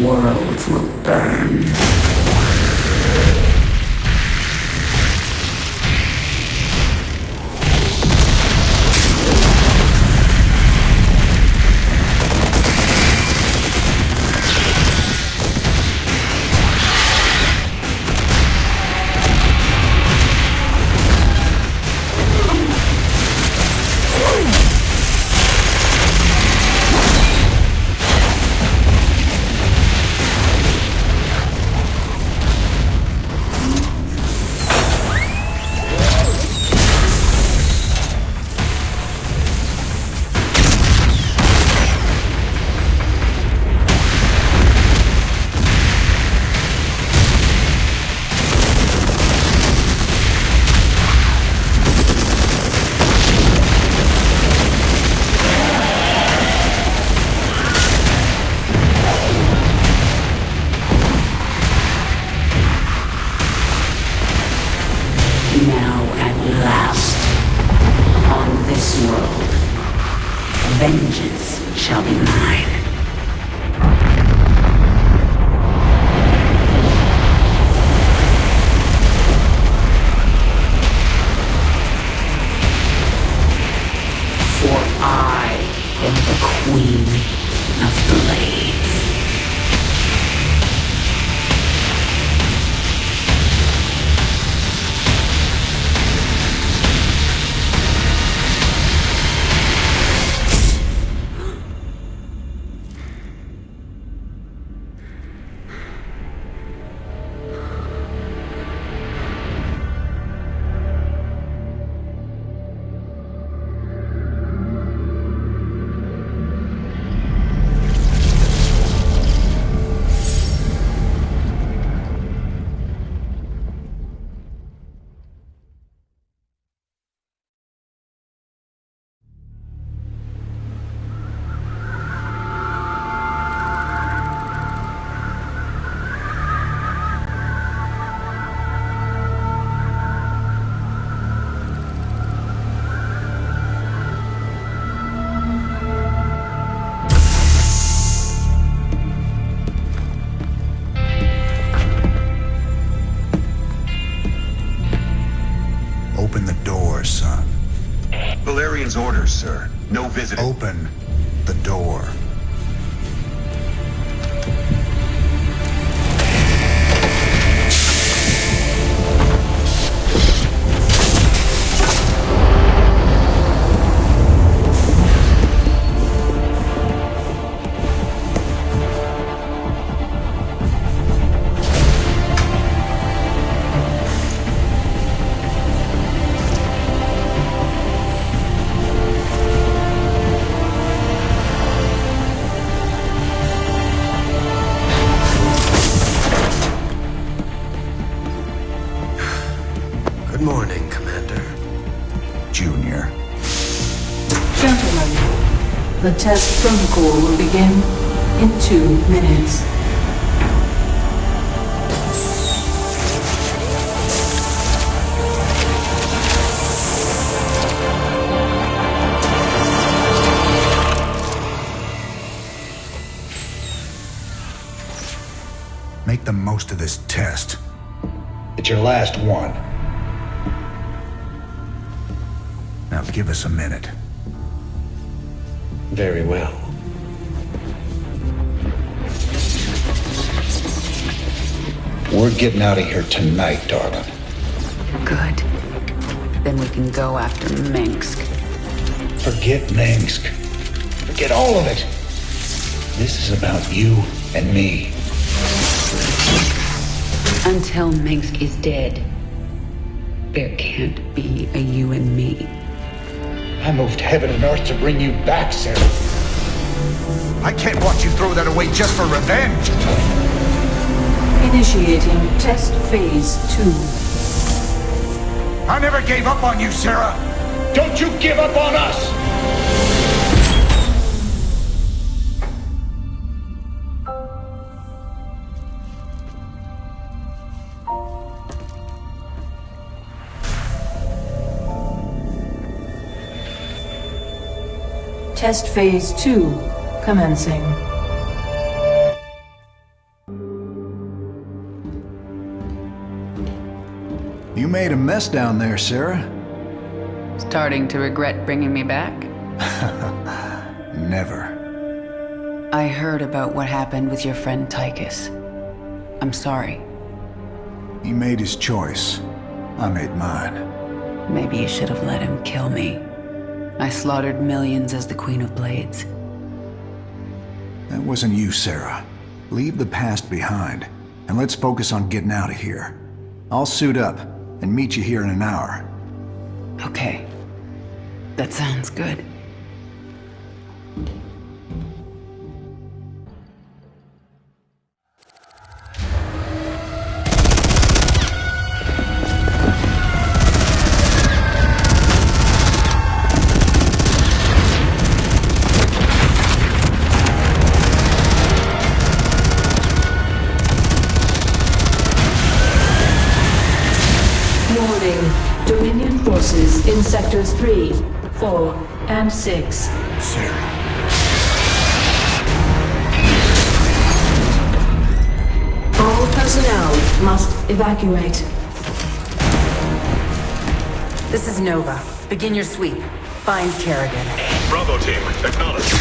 worlds will burn. Now at last, on this world, vengeance shall be mine. For I am the Queen of Blades. Open the door, son. Valerian's orders, sir. No visiting. Open the door. Good morning, Commander. Junior. Gentlemen, the test protocol will begin in 2 minutes. Make the most of this test. It's your last one. Now give us a minute. Very well. We're getting out of here tonight, darling. Good. Then we can go after Minsk. Forget Minsk. Forget all of it. This is about you and me. Until Minsk is dead, there can't be a you and me. I moved heaven and earth to bring you back, Sarah. I can't watch you throw that away just for revenge. Initiating test phase 2. I never gave up on you, Sarah. Don't you give up on us. Test phase 2 commencing. made a mess down there, Sarah. Starting to regret bringing me back? Never. I heard about what happened with your friend Tychus. I'm sorry. He made his choice. I made mine. Maybe you should have let him kill me. I slaughtered millions as the Queen of Blades. That wasn't you, Sarah. Leave the past behind, and let's focus on getting out of here. I'll suit up and meet you here in an hour. Okay. That sounds good. Dominion forces in sectors 3, 4, and 6. Sarah. All personnel must evacuate. This is Nova. Begin your sweep. Find Kerrigan. Bravo team, acknowledge.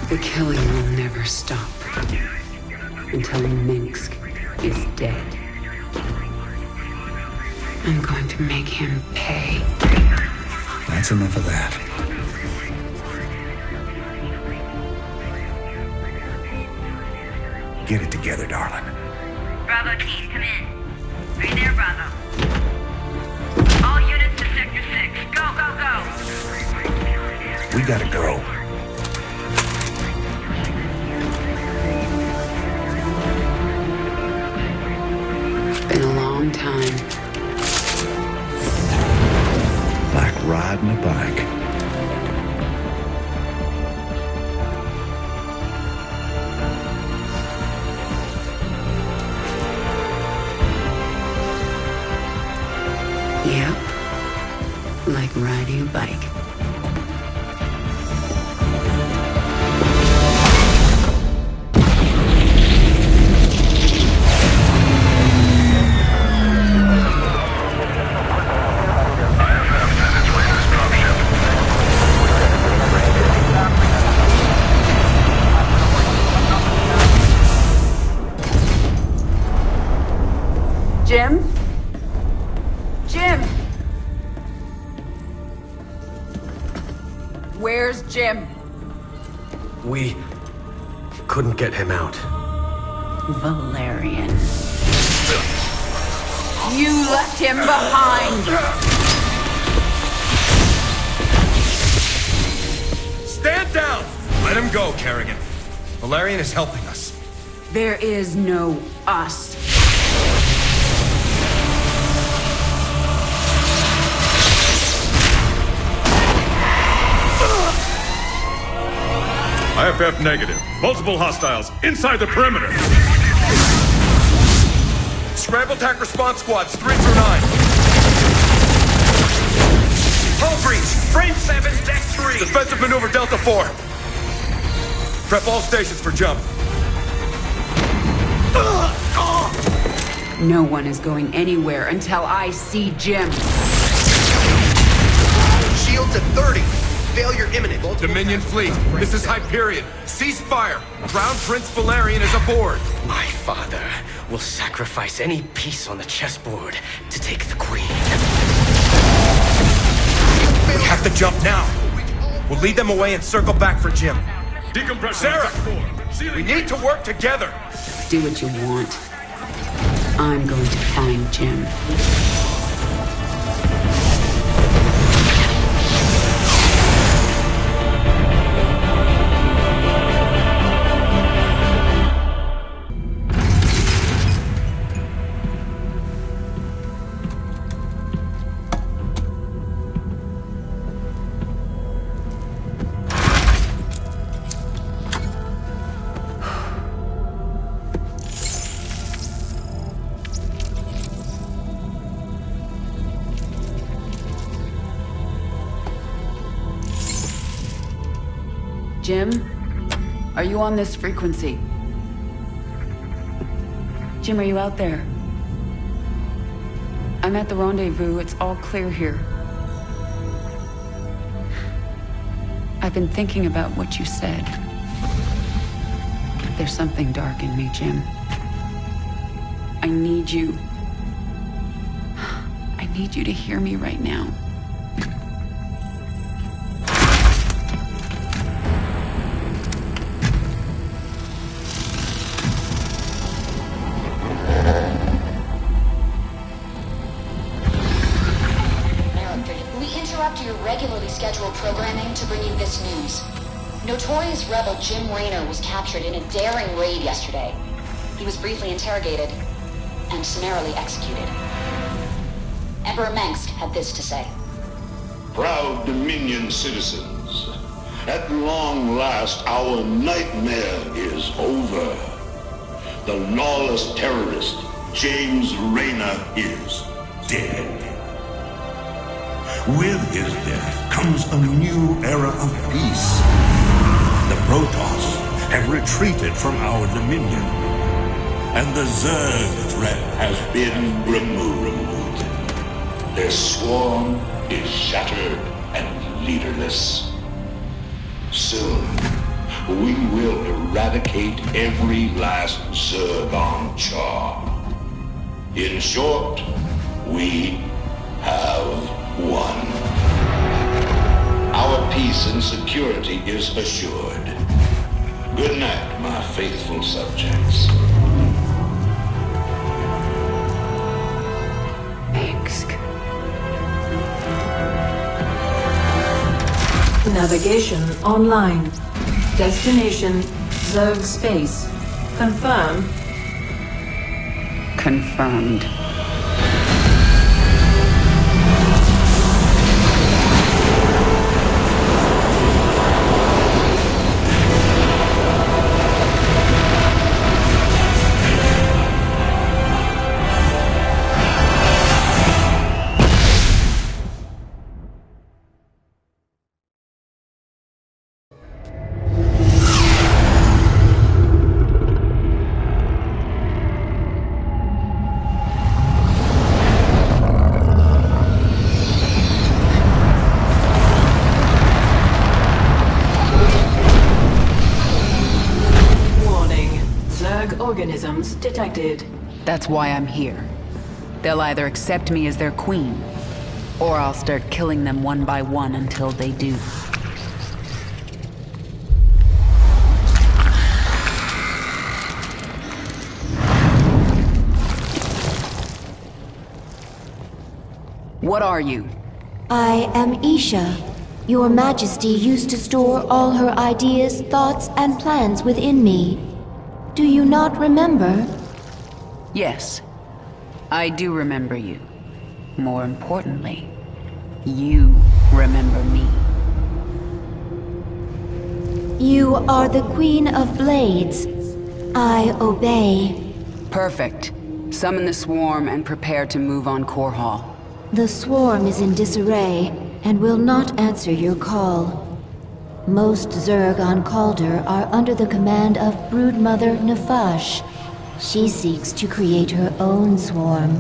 The killing will never stop until Minsk is dead. I'm going to make him pay. That's enough of that. Get it together, darling. Bravo team, come in. Are you there, Bravo? All units to Sector 6. Go, go, go! We gotta go. Been a long time. Like riding a bike. Yep. Like riding a bike. Jim? Jim! Where's Jim? We couldn't get him out. Valerian. You left him behind! Stand down! Let him go, Kerrigan. Valerian is helping us. There is no us. IFF negative. Multiple hostiles inside the perimeter. Scramble attack response squads 3 through 9. Hull breach. Frame 7, deck 3. Defensive maneuver Delta 4. Prep all stations for jump. No one is going anywhere until I see Jim. Shields at 30. Failure imminent. Dominion fleet, this is Hyperion. Cease fire. Crown Prince Valerian is aboard. My father will sacrifice any piece on the chessboard to take the queen. We have to jump now. We'll lead them away and circle back for Jim. Decompression. Sarah, we need to work together. Do what you want. I'm going to find Jim. Jim? Are you on this frequency? Jim, are you out there? I'm at the rendezvous. It's all clear here. I've been thinking about what you said. There's something dark in me, Jim. I need you. I need you to hear me right now. Your regularly scheduled programming to bring you this news. Notorious rebel Jim Raynor was captured in a daring raid yesterday. He was briefly interrogated and summarily executed. Emperor Mengsk had this to say. Proud Dominion citizens, at long last our nightmare is over. The lawless terrorist James Raynor is dead. With his death comes a new era of peace. The Protoss have retreated from our dominion, and the Zerg threat has been removed. Their swarm is shattered and leaderless. Soon, we will eradicate every last Zerg on Char. In short, we have won. Our peace and security is assured. Good night, my faithful subjects. Mengsk. Navigation online. Destination Zerg space. Confirm. Confirmed. Organisms detected. That's why I'm here. They'll either accept me as their queen, or I'll start killing them one by one until they do. What are you? I am Isha. Your Majesty used to store all her ideas, thoughts, and plans within me. Do you not remember? Yes, I do remember you. More importantly, you remember me. You are the Queen of Blades. I obey. Perfect. Summon the swarm and prepare to move on Core Hall. The swarm is in disarray and will not answer your call. Most Zerg on Calder are under the command of Broodmother Nefash. She seeks to create her own swarm.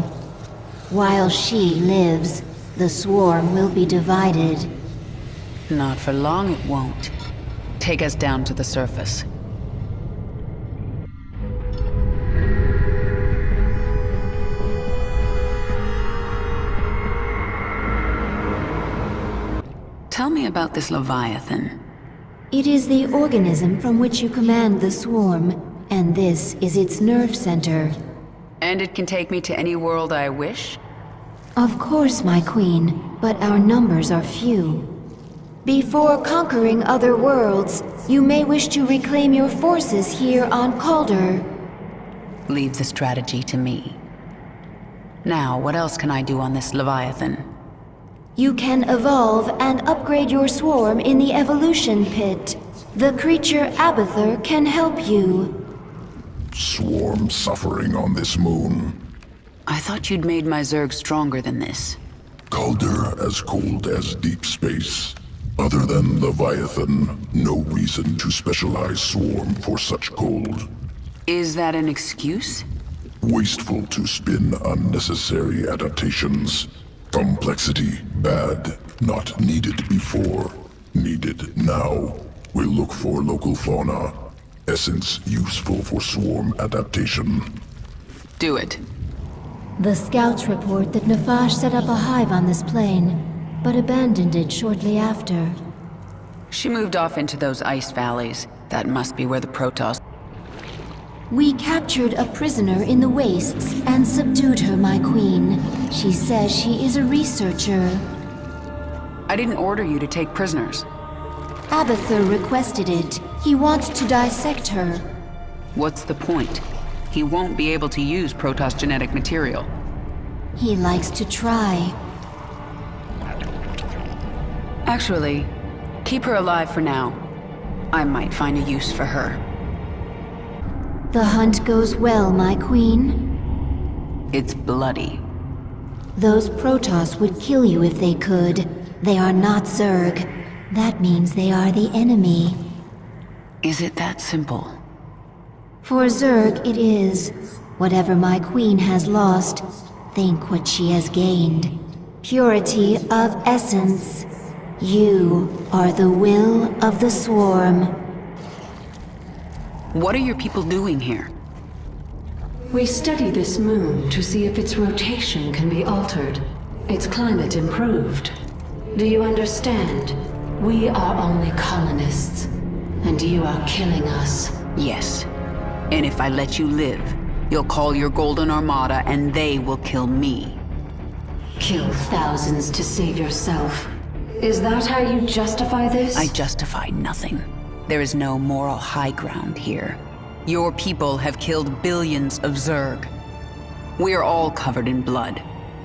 While she lives, the swarm will be divided. Not for long it won't. Take us down to the surface. Tell me about this Leviathan. It is the organism from which you command the swarm, and this is its nerve center. And it can take me to any world I wish? Of course, my queen, but our numbers are few. Before conquering other worlds, you may wish to reclaim your forces here on Calder. Leave the strategy to me. Now, what else can I do on this Leviathan? You can evolve and upgrade your swarm in the evolution pit. The creature Abathur can help you. Swarm suffering on this moon. I thought you'd made my Zerg stronger than this. Calder as cold as deep space. Other than Leviathan, no reason to specialize swarm for such cold. Is that an excuse? Wasteful to spin unnecessary adaptations. Complexity, bad. Not needed before. Needed now. We'll look for local fauna. Essence useful for swarm adaptation. Do it. The scouts report that Nefash set up a hive on this plane, but abandoned it shortly after. She moved off into those ice valleys. That must be where the Protoss... We captured a prisoner in the wastes and subdued her, my queen. She says she is a researcher. I didn't order you to take prisoners. Abathur requested it. He wants to dissect her. What's the point? He won't be able to use Protoss genetic material. He likes to try. Actually, keep her alive for now. I might find a use for her. The hunt goes well, my queen. It's bloody. Those Protoss would kill you if they could. They are not Zerg. That means they are the enemy. Is it that simple? For Zerg, it is. Whatever my queen has lost, think what she has gained. Purity of essence. You are the will of the swarm. What are your people doing here? We study this moon to see if its rotation can be altered, its climate improved. Do you understand? We are only colonists, and you are killing us. Yes. And if I let you live, you'll call your Golden Armada and they will kill me. Kill thousands to save yourself. Is that how you justify this? I justify nothing. There is no moral high ground here. Your people have killed billions of Zerg. We are all covered in blood.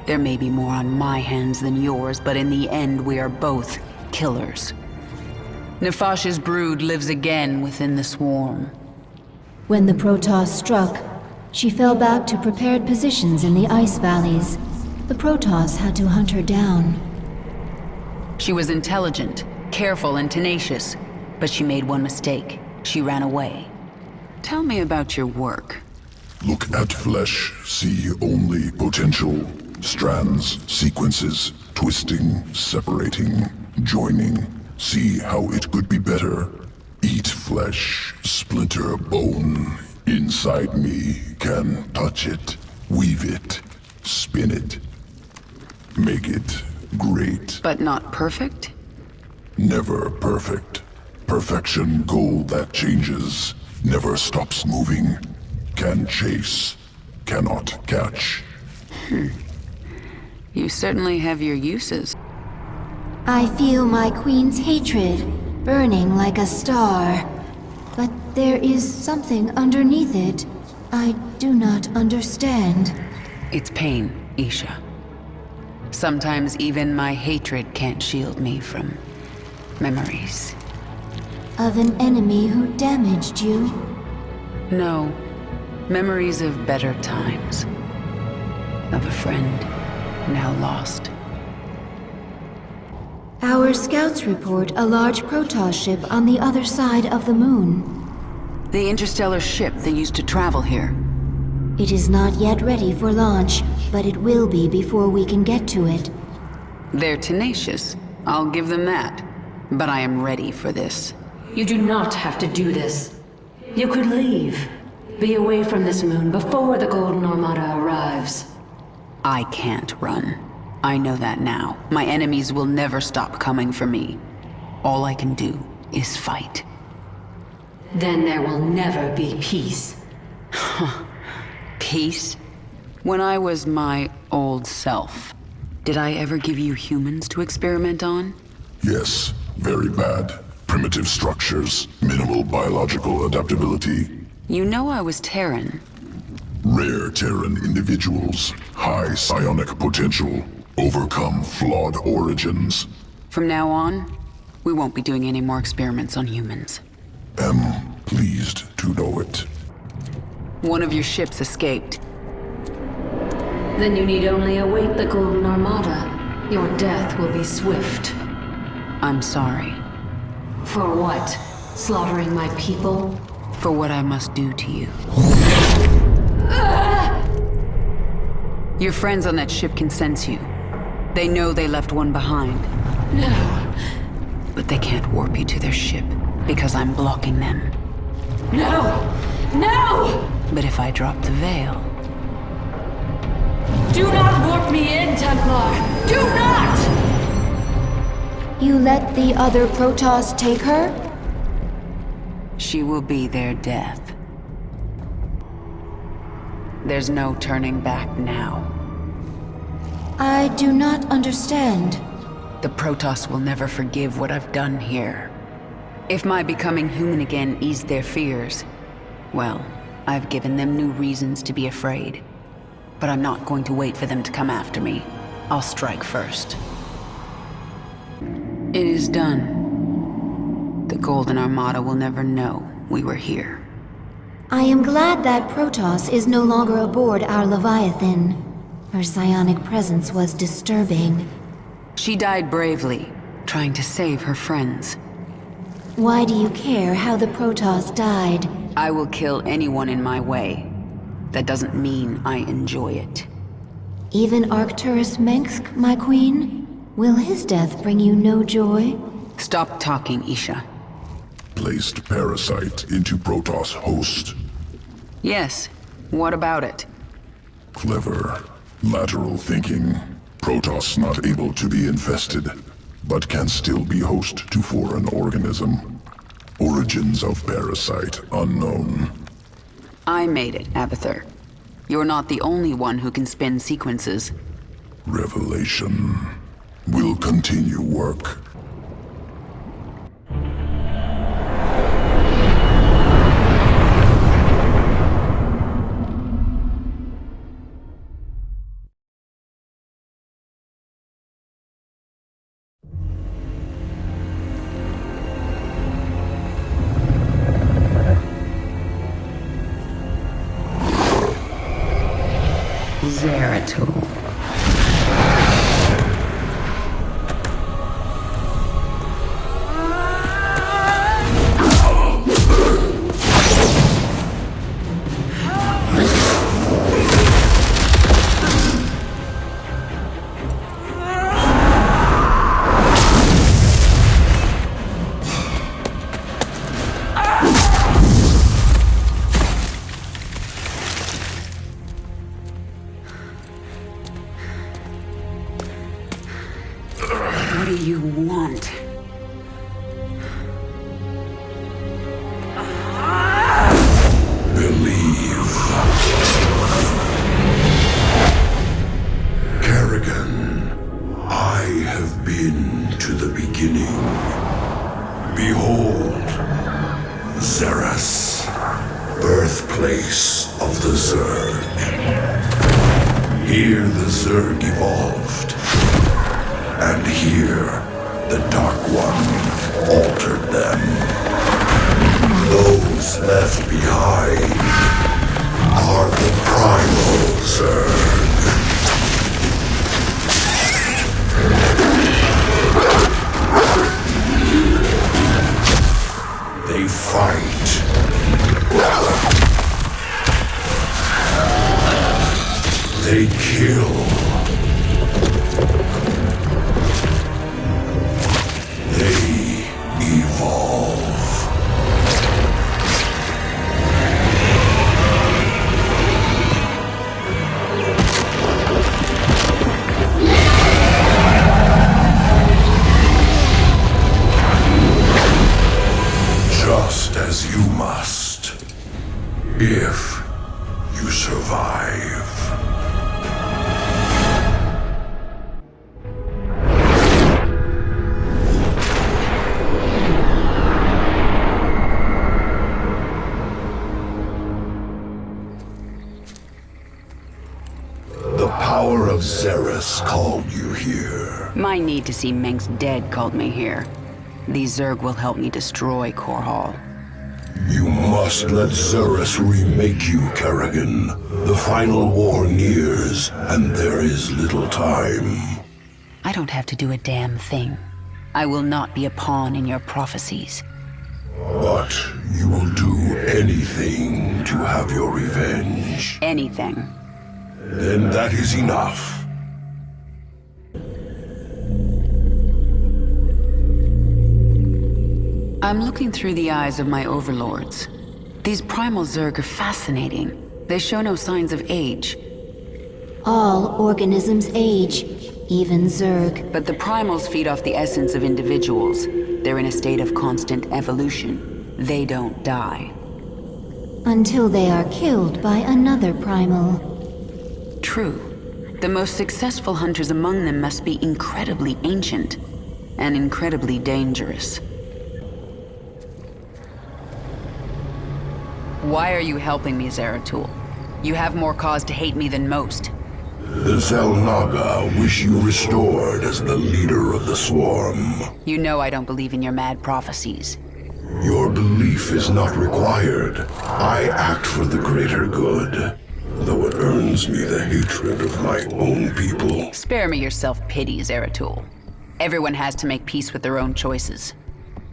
There may be more on my hands than yours, but in the end we are both killers. Nefash's brood lives again within the swarm. When the Protoss struck, she fell back to prepared positions in the ice valleys. The Protoss had to hunt her down. She was intelligent, careful, and tenacious, but she made one mistake. She ran away. Tell me about your work. Look at flesh, see only potential. Strands, sequences, twisting, separating, joining. See how it could be better. Eat flesh, splinter bone. Inside me can touch it, weave it, spin it. Make it great. But not perfect? Never perfect. Perfection goal that changes, never stops moving. Can chase, cannot catch. You certainly have your uses. I feel my queen's hatred, burning like a star. But there is something underneath it. I do not understand. It's pain, Isha. Sometimes even my hatred can't shield me from memories. Of an enemy who damaged you? No. Memories of better times. Of a friend, now lost. Our scouts report a large Protoss ship on the other side of the moon. The interstellar ship that used to travel here. It is not yet ready for launch, but it will be before we can get to it. They're tenacious. I'll give them that. But I am ready for this. You do not have to do this. You could leave. Be away from this moon before the Golden Armada arrives. I can't run. I know that now. My enemies will never stop coming for me. All I can do is fight. Then there will never be peace. Peace? When I was my old self, did I ever give you humans to experiment on? Yes, very bad. Primitive structures, minimal biological adaptability. You know I was Terran. Rare Terran individuals, high psionic potential, overcome flawed origins. From now on, we won't be doing any more experiments on humans. Am pleased to know it. One of your ships escaped. Then you need only await the Golden Armada. Your death will be swift. I'm sorry. For what? Slaughtering my people? For what I must do to you. Your friends on that ship can sense you. They know they left one behind. No. But they can't warp you to their ship, because I'm blocking them. No! No! But if I drop the veil... Do not warp me in, Templar! Do not! You let the other Protoss take her? She will be their death. There's no turning back now. I do not understand. The Protoss will never forgive what I've done here. If my becoming human again eased their fears, well, I've given them new reasons to be afraid. But I'm not going to wait for them to come after me. I'll strike first. It is done. The Golden Armada will never know we were here. I am glad that Protoss is no longer aboard our Leviathan. Her psionic presence was disturbing. She died bravely, trying to save her friends. Why do you care how the Protoss died? I will kill anyone in my way. That doesn't mean I enjoy it. Even Arcturus Mengsk, my queen? Will his death bring you no joy? Stop talking, Isha. Placed parasite into Protoss host. Yes. What about it? Clever. Lateral thinking. Protoss not able to be infested, but can still be host to foreign organism. Origins of parasite unknown. I made it, Abathur. You're not the only one who can spin sequences. Revelation. Will continue work. Zeratul. What do you want? Believe. Kerrigan, I have been to the beginning. Behold, Xeras, birthplace of the Zerg. Here the Zerg evolved. And here, the Dark One altered them. Those left behind are the primal Zerg. They fight. They kill. They evolve. Just as you must, if you survive. Zerus called you here. My need to see Mengsk dead called me here. These Zerg will help me destroy Korhal. You must let Zerus remake you, Kerrigan. The final war nears, and there is little time. I don't have to do a damn thing. I will not be a pawn in your prophecies. But you will do anything to have your revenge. Anything. Then that is enough. I'm looking through the eyes of my overlords. These primal Zerg are fascinating. They show no signs of age. All organisms age, even Zerg. But the primals feed off the essence of individuals. They're in a state of constant evolution. They don't die. Until they are killed by another primal. True. The most successful hunters among them must be incredibly ancient and incredibly dangerous. Why are you helping me, Zeratul? You have more cause to hate me than most. The Xel'Naga wish you restored as the leader of the swarm. You know I don't believe in your mad prophecies. Your belief is not required. I act for the greater good, though it earns me the hatred of my own people. Spare me your self-pity, Zeratul. Everyone has to make peace with their own choices.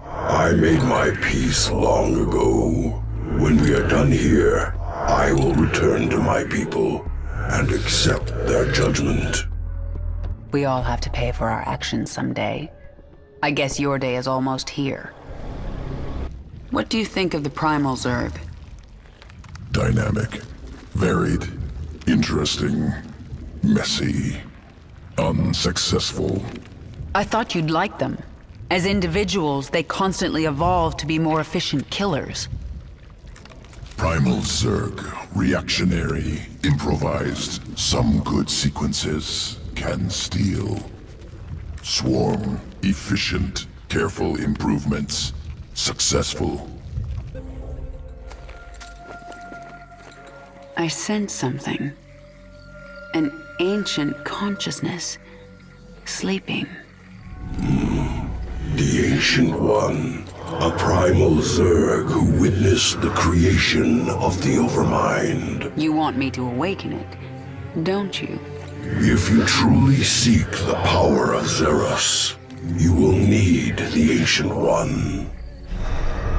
I made my peace long ago. When we are done here, I will return to my people and accept their judgment. We all have to pay for our actions someday. I guess your day is almost here. What do you think of the primal Zerg? Dynamic, varied, interesting, messy, unsuccessful. I thought you'd like them. As individuals, they constantly evolve to be more efficient killers. Primal Zerg, reactionary, improvised, some good sequences can steal. Swarm, efficient, careful improvements, successful. I sense something. An ancient consciousness. Sleeping. The Ancient One. A primal Zerg who witnessed the creation of the Overmind. You want me to awaken it, don't you? If you truly seek the power of Zerus, you will need the Ancient One.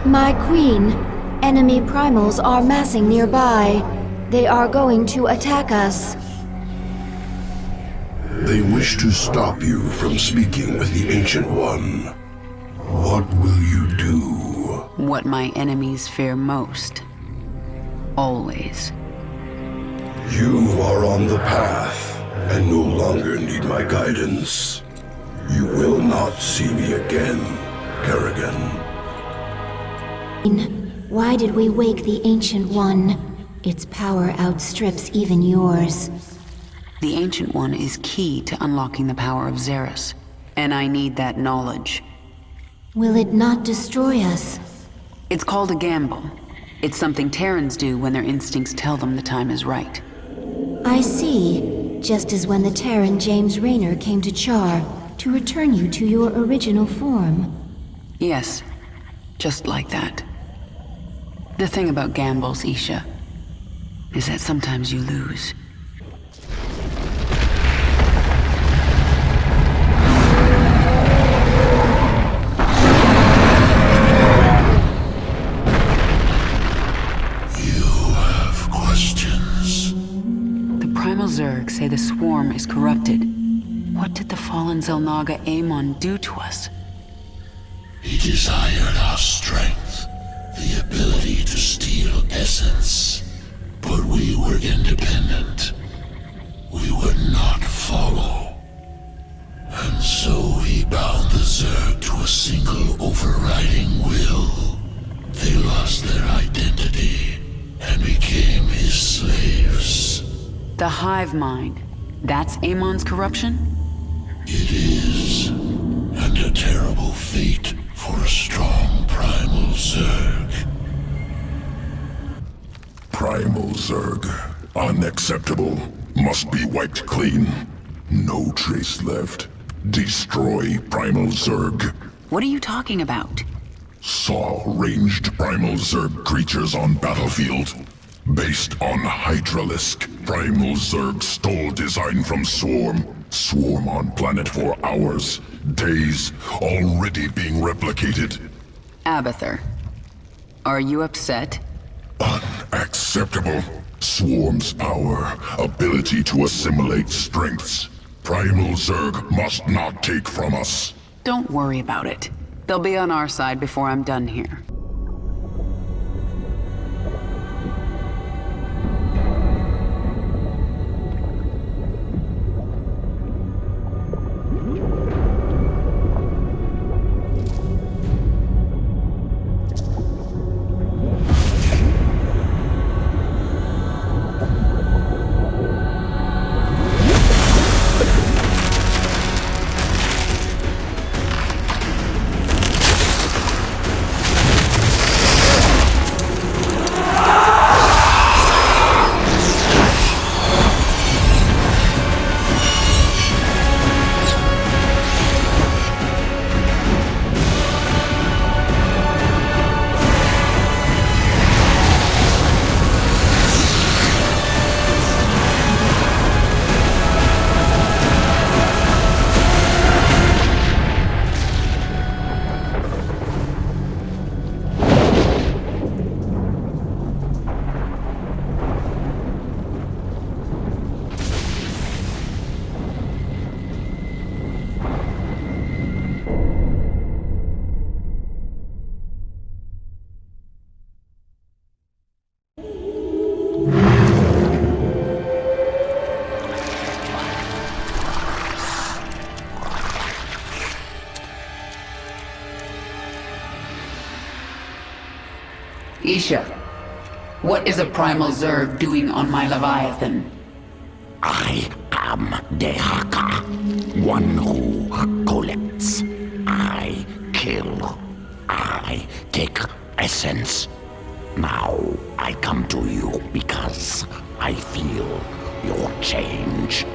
My queen, enemy primals are massing nearby. They are going to attack us. They wish to stop you from speaking with the Ancient One. What will you do? What my enemies fear most. Always. You are on the path, and no longer need my guidance. You will not see me again, Kerrigan. Why did we wake the Ancient One? Its power outstrips even yours. The Ancient One is key to unlocking the power of Zerus, and I need that knowledge. Will it not destroy us? It's called a gamble. It's something Terrans do when their instincts tell them the time is right. I see. Just as when the Terran James Raynor came to Char to return you to your original form. Yes, just like that. The thing about gambles, Isha, is that sometimes you lose. Zerg say the swarm is corrupted. What did the fallen Xel'Naga Amon do to us? He desired our strength, the ability to steal essence. But we were independent. We would not follow. And so he bound the Zerg to a single overriding will. They lost their identity and became his slaves. The hive mind. That's Amon's corruption? It is. And a terrible fate for a strong primal Zerg. Primal Zerg. Unacceptable. Must be wiped clean. No trace left. Destroy Primal Zerg. What are you talking about? Saw ranged Primal Zerg creatures on battlefield. Based on Hydralisk, Primal Zerg stole design from Swarm. Swarm on planet for hours, days, already being replicated. Abathur, are you upset? Unacceptable. Swarm's power, ability to assimilate strengths. Primal Zerg must not take from us. Don't worry about it. They'll be on our side before I'm done here. Isha, what is a primal Zerg doing on my Leviathan? I am Dehaka, one who collects. I kill. I take essence. Now I come to you because I feel your change.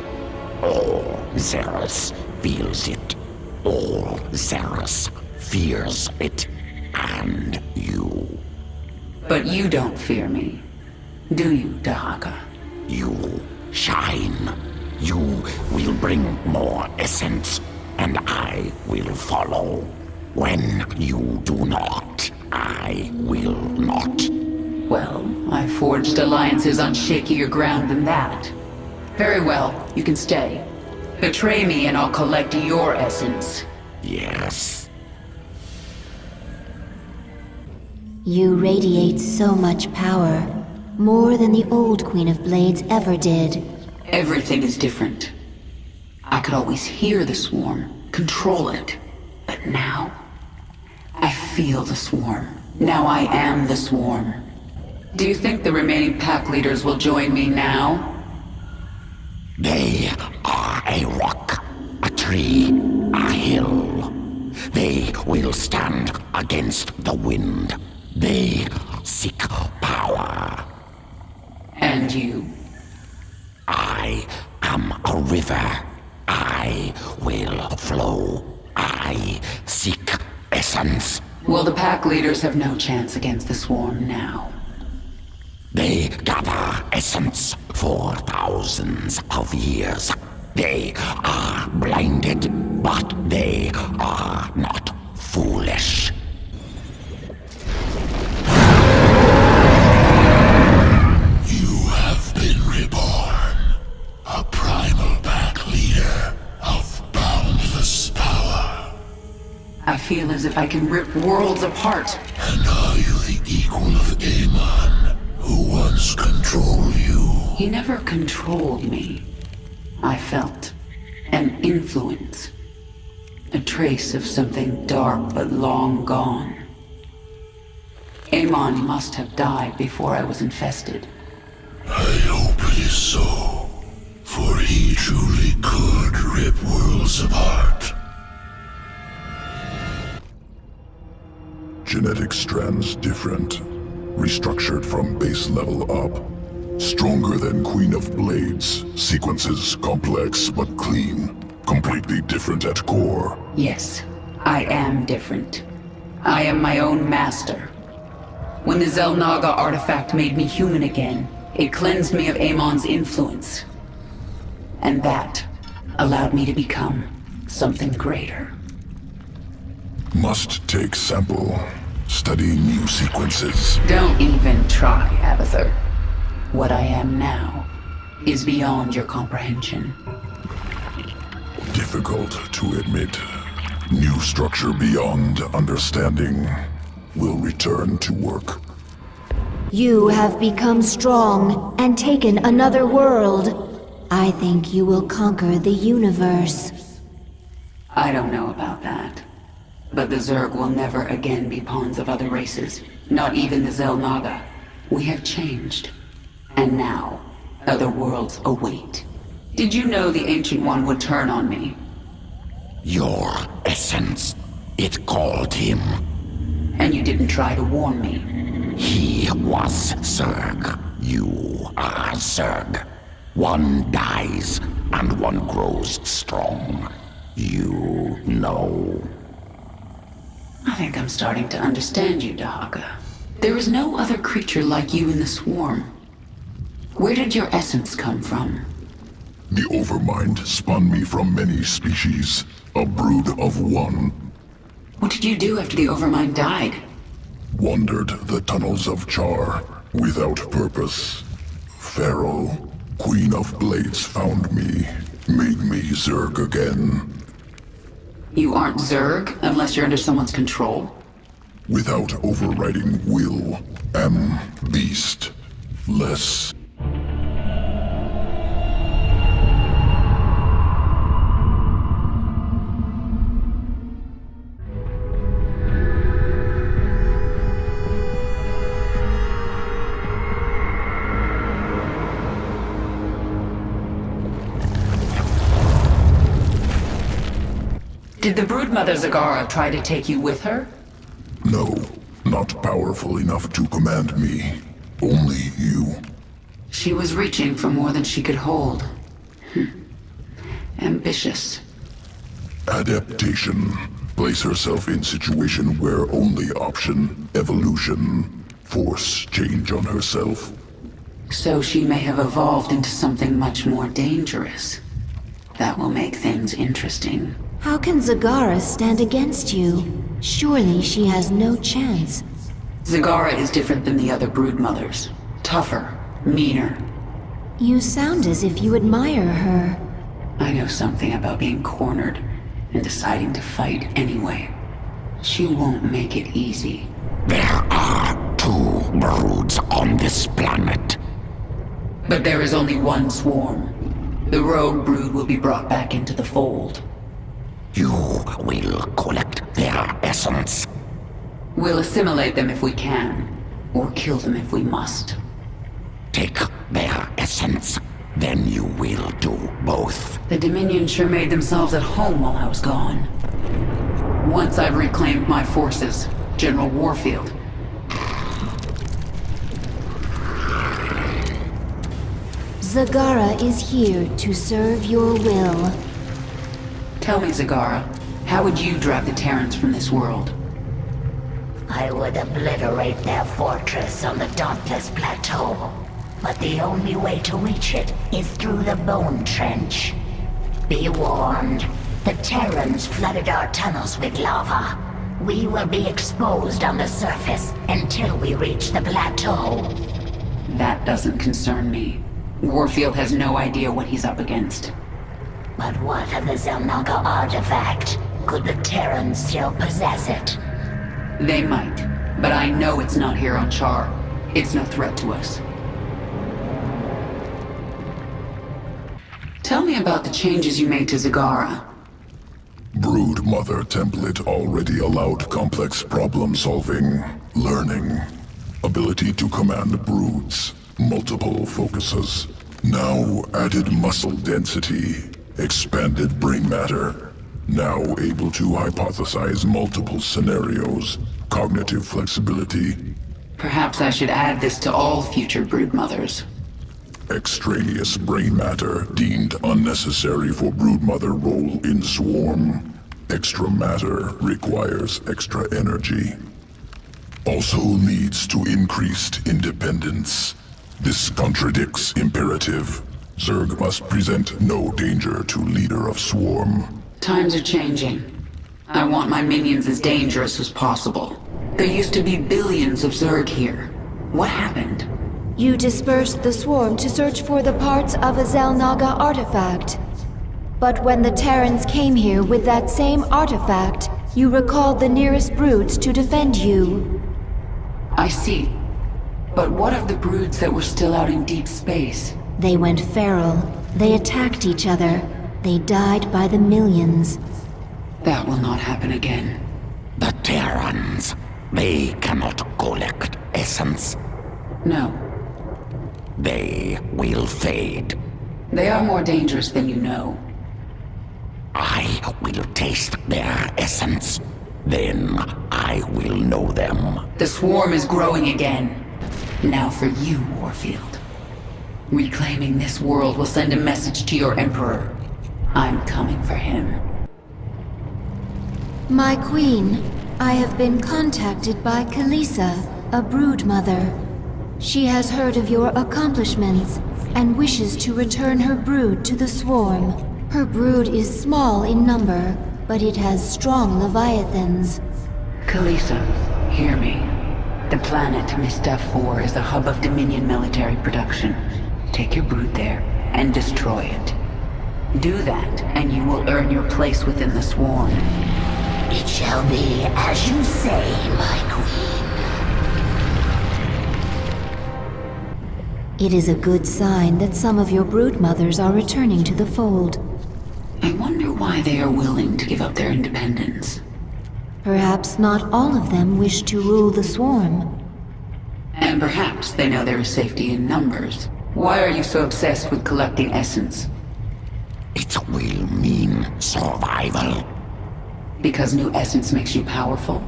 All Xeris feels it. All Xeris fears it. And you. But you don't fear me, do you, Dahaka? You shine. You will bring more essence, and I will follow. When you do not, I will not. Well, I forged alliances on shakier ground than that. Very well, you can stay. Betray me and I'll collect your essence. Yes. You radiate so much power, more than the old Queen of Blades ever did. Everything is different. I could always hear the swarm, control it. But now, I feel the swarm. Now I am the swarm. Do you think the remaining pack leaders will join me now? They are a rock, a tree, a hill. They will stand against the wind. They seek power. And you? I am a river. I will flow. I seek essence. Well, the pack leaders have no chance against the swarm now. They gather essence for thousands of years. They are blinded, but they are not foolish. You have been reborn. A primal pack leader of boundless power. I feel as if I can rip worlds apart. And are you the equal of Amon, who once controlled you? He never controlled me. I felt an influence. A trace of something dark but long gone. Amon must have died before I was infested. I hope it is so, for he truly could rip worlds apart. Genetic strands different, restructured from base level up. Stronger than Queen of Blades. Sequences complex but clean. Completely different at core. Yes, I am different. I am my own master. When the Xel'Naga artifact made me human again, it cleansed me of Amon's influence. And that allowed me to become something greater. Must take sample. Study new sequences. Don't even try, Abathur. What I am now is beyond your comprehension. Difficult to admit. New structure beyond understanding. Will return to work. You have become strong and taken another world. I think you will conquer the universe. I don't know about that. But the Zerg will never again be pawns of other races. Not even the Xel'Naga. We have changed. And now, other worlds await. Did you know the Ancient One would turn on me? Your essence. It called him. And you didn't try to warn me. He was Zerg. You are Zerg. One dies, and one grows strong. You know. I think I'm starting to understand you, Dahaka. There is no other creature like you in the swarm. Where did your essence come from? The Overmind spun me from many species. A brood of one. What did you do after the Overmind died? Wandered the tunnels of Char, without purpose. Pharaoh, Queen of Blades found me, made me Zerg again. You aren't Zerg unless you're under someone's control? Without overriding will, am beast. Less. Did the Broodmother Zagara try to take you with her? No, not powerful enough to command me. Only you. She was reaching for more than she could hold. Ambitious. Adaptation. Place herself in situation where only option, evolution. Force change on herself. So she may have evolved into something much more dangerous. That will make things interesting. How can Zagara stand against you? Surely she has no chance. Zagara is different than the other Broodmothers. Tougher, meaner. You sound as if you admire her. I know something about being cornered and deciding to fight anyway. She won't make it easy. There are 2 broods on this planet. But there is only one swarm. The rogue brood will be brought back into the fold. You will collect their essence. We'll assimilate them if we can, or kill them if we must. Take their essence, then you will do both. The Dominion sure made themselves at home while I was gone. Once I've reclaimed my forces, General Warfield. Zagara is here to serve your will. Tell me, Zagara, how would you drive the Terrans from this world? I would obliterate their fortress on the Dauntless Plateau. But the only way to reach it is through the Bone Trench. Be warned, the Terrans flooded our tunnels with lava. We will be exposed on the surface until we reach the plateau. That doesn't concern me. Warfield has no idea what he's up against. But what of the Xel'Naga artifact? Could the Terrans still possess it? They might, but I know it's not here on Char. It's no threat to us. Tell me about the changes you made to Zagara. Brood Mother template already allowed complex problem solving, learning, ability to command broods, multiple focuses. Now added muscle density, expanded brain matter. Now able to hypothesize multiple scenarios, cognitive flexibility. Perhaps I should add this to all future Broodmothers. Extraneous brain matter deemed unnecessary for broodmother role in swarm. Extra matter requires extra energy. Also leads to increased independence. This contradicts imperative. Zerg must present no danger to leader of swarm. Times are changing. I want my minions as dangerous as possible. There used to be billions of Zerg here. What happened? You dispersed the swarm to search for the parts of a Zelnaga artifact. But when the Terrans came here with that same artifact, you recalled the nearest broods to defend you. I see. But what of the broods that were still out in deep space? They went feral. They attacked each other. They died by the millions. That will not happen again. The Terrans, they cannot collect essence. No. They will fade. They are more dangerous than you know. I will taste their essence. Then I will know them. The swarm is growing again. Now for you, Warfield. Reclaiming this world will send a message to your Emperor. I'm coming for him. My queen, I have been contacted by Kalisa, a broodmother. She has heard of your accomplishments and wishes to return her brood to the swarm. Her brood is small in number, but it has strong leviathans. Kalisa, hear me. The planet Mistaf 4 is a hub of Dominion military production. Take your brood there and destroy it. Do that, and you will earn your place within the swarm. It shall be as you say, my queen. It is a good sign that some of your broodmothers are returning to the fold. I wonder why they are willing to give up their independence. Perhaps not all of them wish to rule the swarm. And perhaps they know there is safety in numbers. Why are you so obsessed with collecting essence? It will mean survival. Because new essence makes you powerful?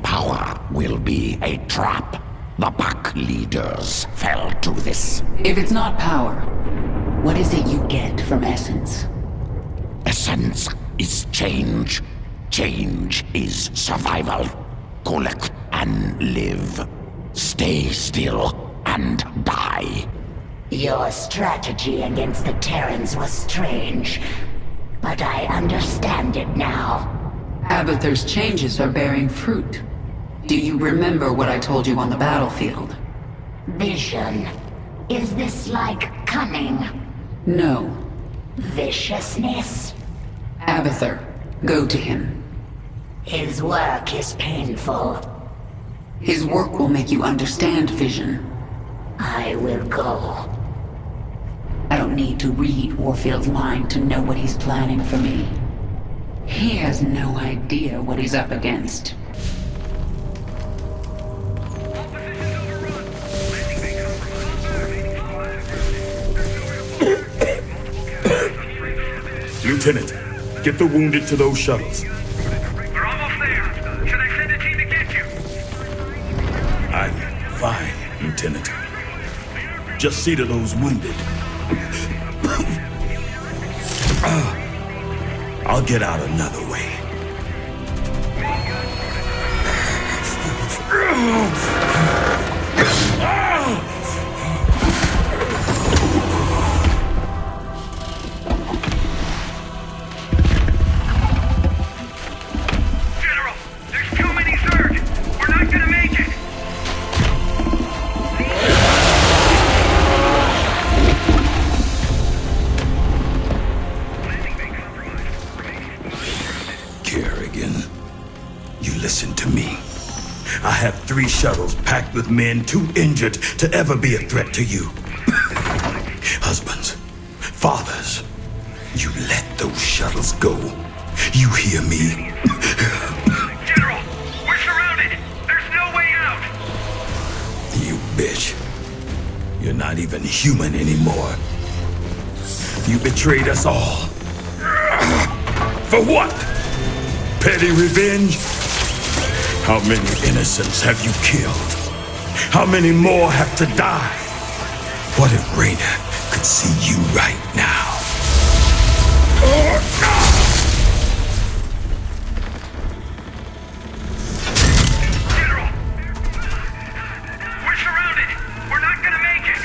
Power will be a trap. The pack leaders fell to this. If it's not power, what is it you get from essence? Essence is change. Change is survival. Collect and live. Stay still and die. Your strategy against the Terrans was strange, but I understand it now. Abathur's changes are bearing fruit. Do you remember what I told you on the battlefield? Vision. Is this like cunning? No. Viciousness? Abathur, go to him. His work is painful. His work will make you understand vision. I will go. I don't need to read Warfield's mind to know what he's planning for me. He has no idea what he's up against. Lieutenant, get the wounded to those shuttles. We're almost there. Should I send a team to get you? I'm fine, Lieutenant. Just see to those wounded. I'll get out another way. General, there's too many Zerg. We're not gonna make it. Kerrigan, you listen to me. I have 3 shuttles packed with men too injured to ever be a threat to you. Husbands, fathers, you let those shuttles go. You hear me? General, we're surrounded. There's no way out. You bitch. You're not even human anymore. You betrayed us all. For what? Petty revenge? How many innocents have you killed? How many more have to die? What if Raina could see you right now? General! We're surrounded! We're not gonna make it!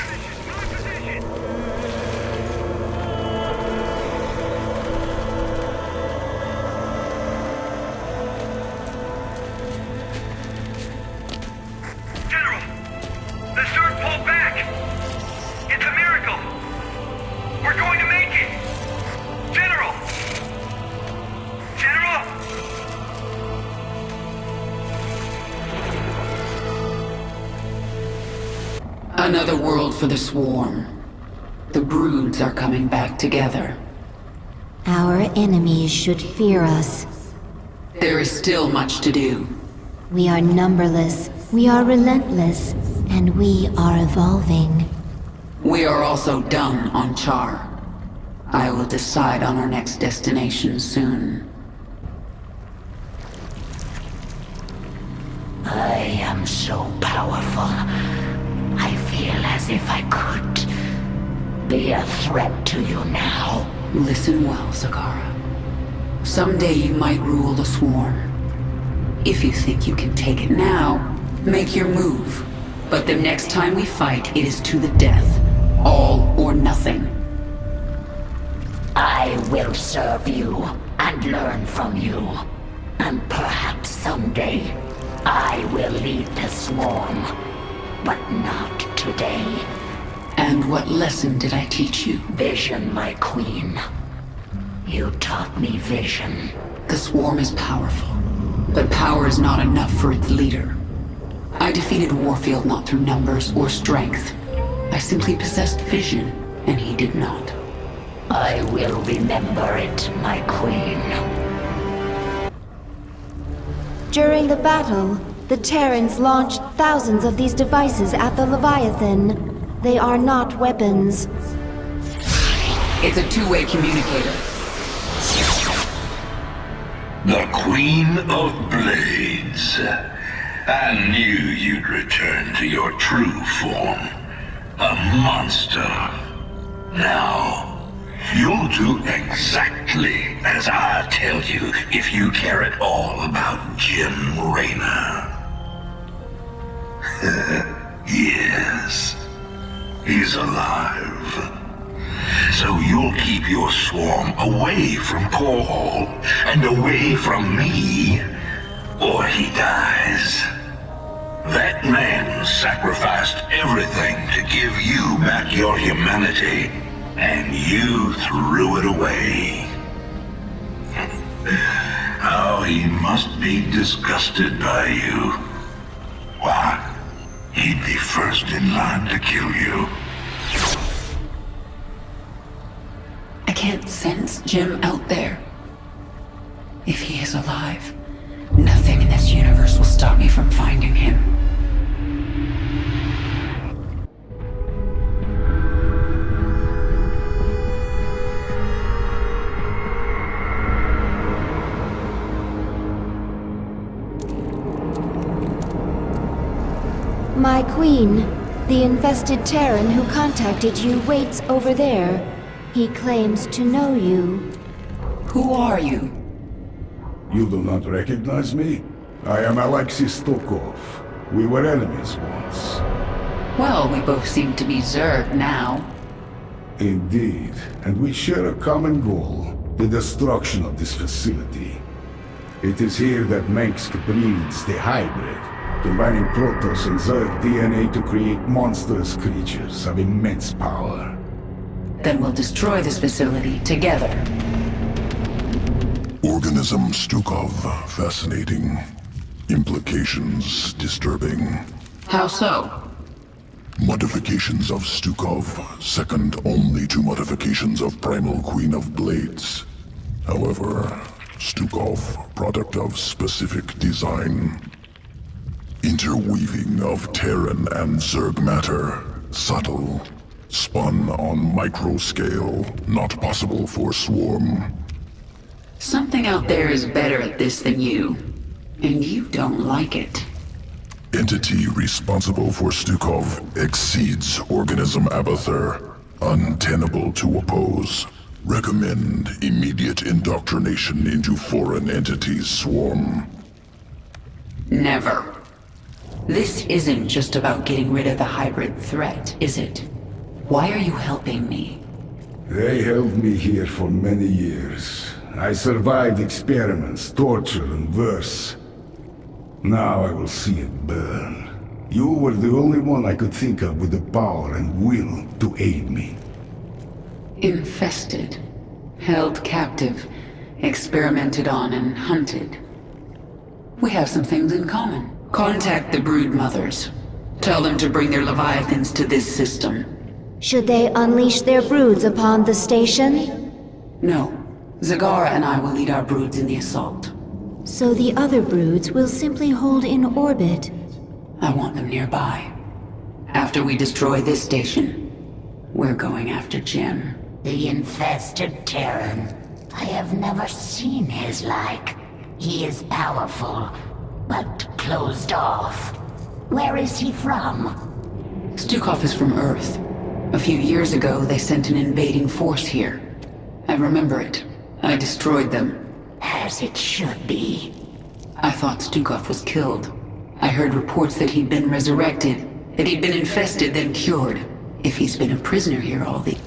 General! The Zerg pulled back! It's a miracle! We're going to make it! General! General! Another world for the swarm. The broods are coming back together. Our enemies should fear us. There is still much to do. We are numberless, we are relentless, and we are evolving. We are also done on Char. I will decide on our next destination soon. I am so powerful. I feel as if I could be a threat to you now. Listen well, Zakara. Someday you might rule the swarm. If you think you can take it now, make your move. But the next time we fight, it is to the death. All or nothing. I will serve you and learn from you. And perhaps someday, I will lead the swarm. But not today. And what lesson did I teach you? Vision, my queen. You taught me vision. The swarm is powerful, but power is not enough for its leader. I defeated Warfield not through numbers or strength. I simply possessed vision, and he did not. I will remember it, my queen. During the battle, the Terrans launched thousands of these devices at the Leviathan. They are not weapons. It's a two-way communicator. The Queen of Blades. I knew you'd return to your true form. A monster. Now, you'll do exactly as I tell you if you care at all about Jim Raynor. Yes, he's alive. So you'll keep your swarm away from Korhal and away from me, or he dies. That man sacrificed everything to give you back your humanity, and you threw it away. Oh, he must be disgusted by you. Why, he'd be first in line to kill you. I can't sense Jim out there. If he is alive, nothing in this universe will stop me from finding him. My queen, the infested Terran who contacted you waits over there. He claims to know you. Who are you? You do not recognize me? I am Alexis Stokov. We were enemies once. Well, we both seem to be Zerg now. Indeed, and we share a common goal, the destruction of this facility. It is here that Mengsk breeds the hybrid, combining Protoss and Zerg DNA to create monstrous creatures of immense power. Then we'll destroy this facility together. Organism Stukov, fascinating. Implications disturbing. How so? Modifications of Stukov, second only to modifications of Primal Queen of Blades. However, Stukov, product of specific design. Interweaving of Terran and Zerg matter, subtle. Spun on micro scale, not possible for swarm. Something out there is better at this than you, and you don't like it. Entity responsible for Stukov exceeds organism abather. Untenable to oppose. Recommend immediate indoctrination into foreign entities swarm. Never. This isn't just about getting rid of the hybrid threat, is it? Why are you helping me? They held me here for many years. I survived experiments, torture, and worse. Now I will see it burn. You were the only one I could think of with the power and will to aid me. Infested. Held captive. Experimented on and hunted. We have some things in common. Contact the brood mothers. Tell them to bring their leviathans to this system. Should they unleash their broods upon the station? No. Zagara and I will lead our broods in the assault. So the other broods will simply hold in orbit. I want them nearby. After we destroy this station, we're going after Jim. The infested Terran. I have never seen his like. He is powerful, but closed off. Where is he from? Stukov is from Earth. A few years ago, they sent an invading force here. I remember it. I destroyed them. As it should be. I thought Stukov was killed. I heard reports that he'd been resurrected, that he'd been infested, then cured. If he's been a prisoner here all the...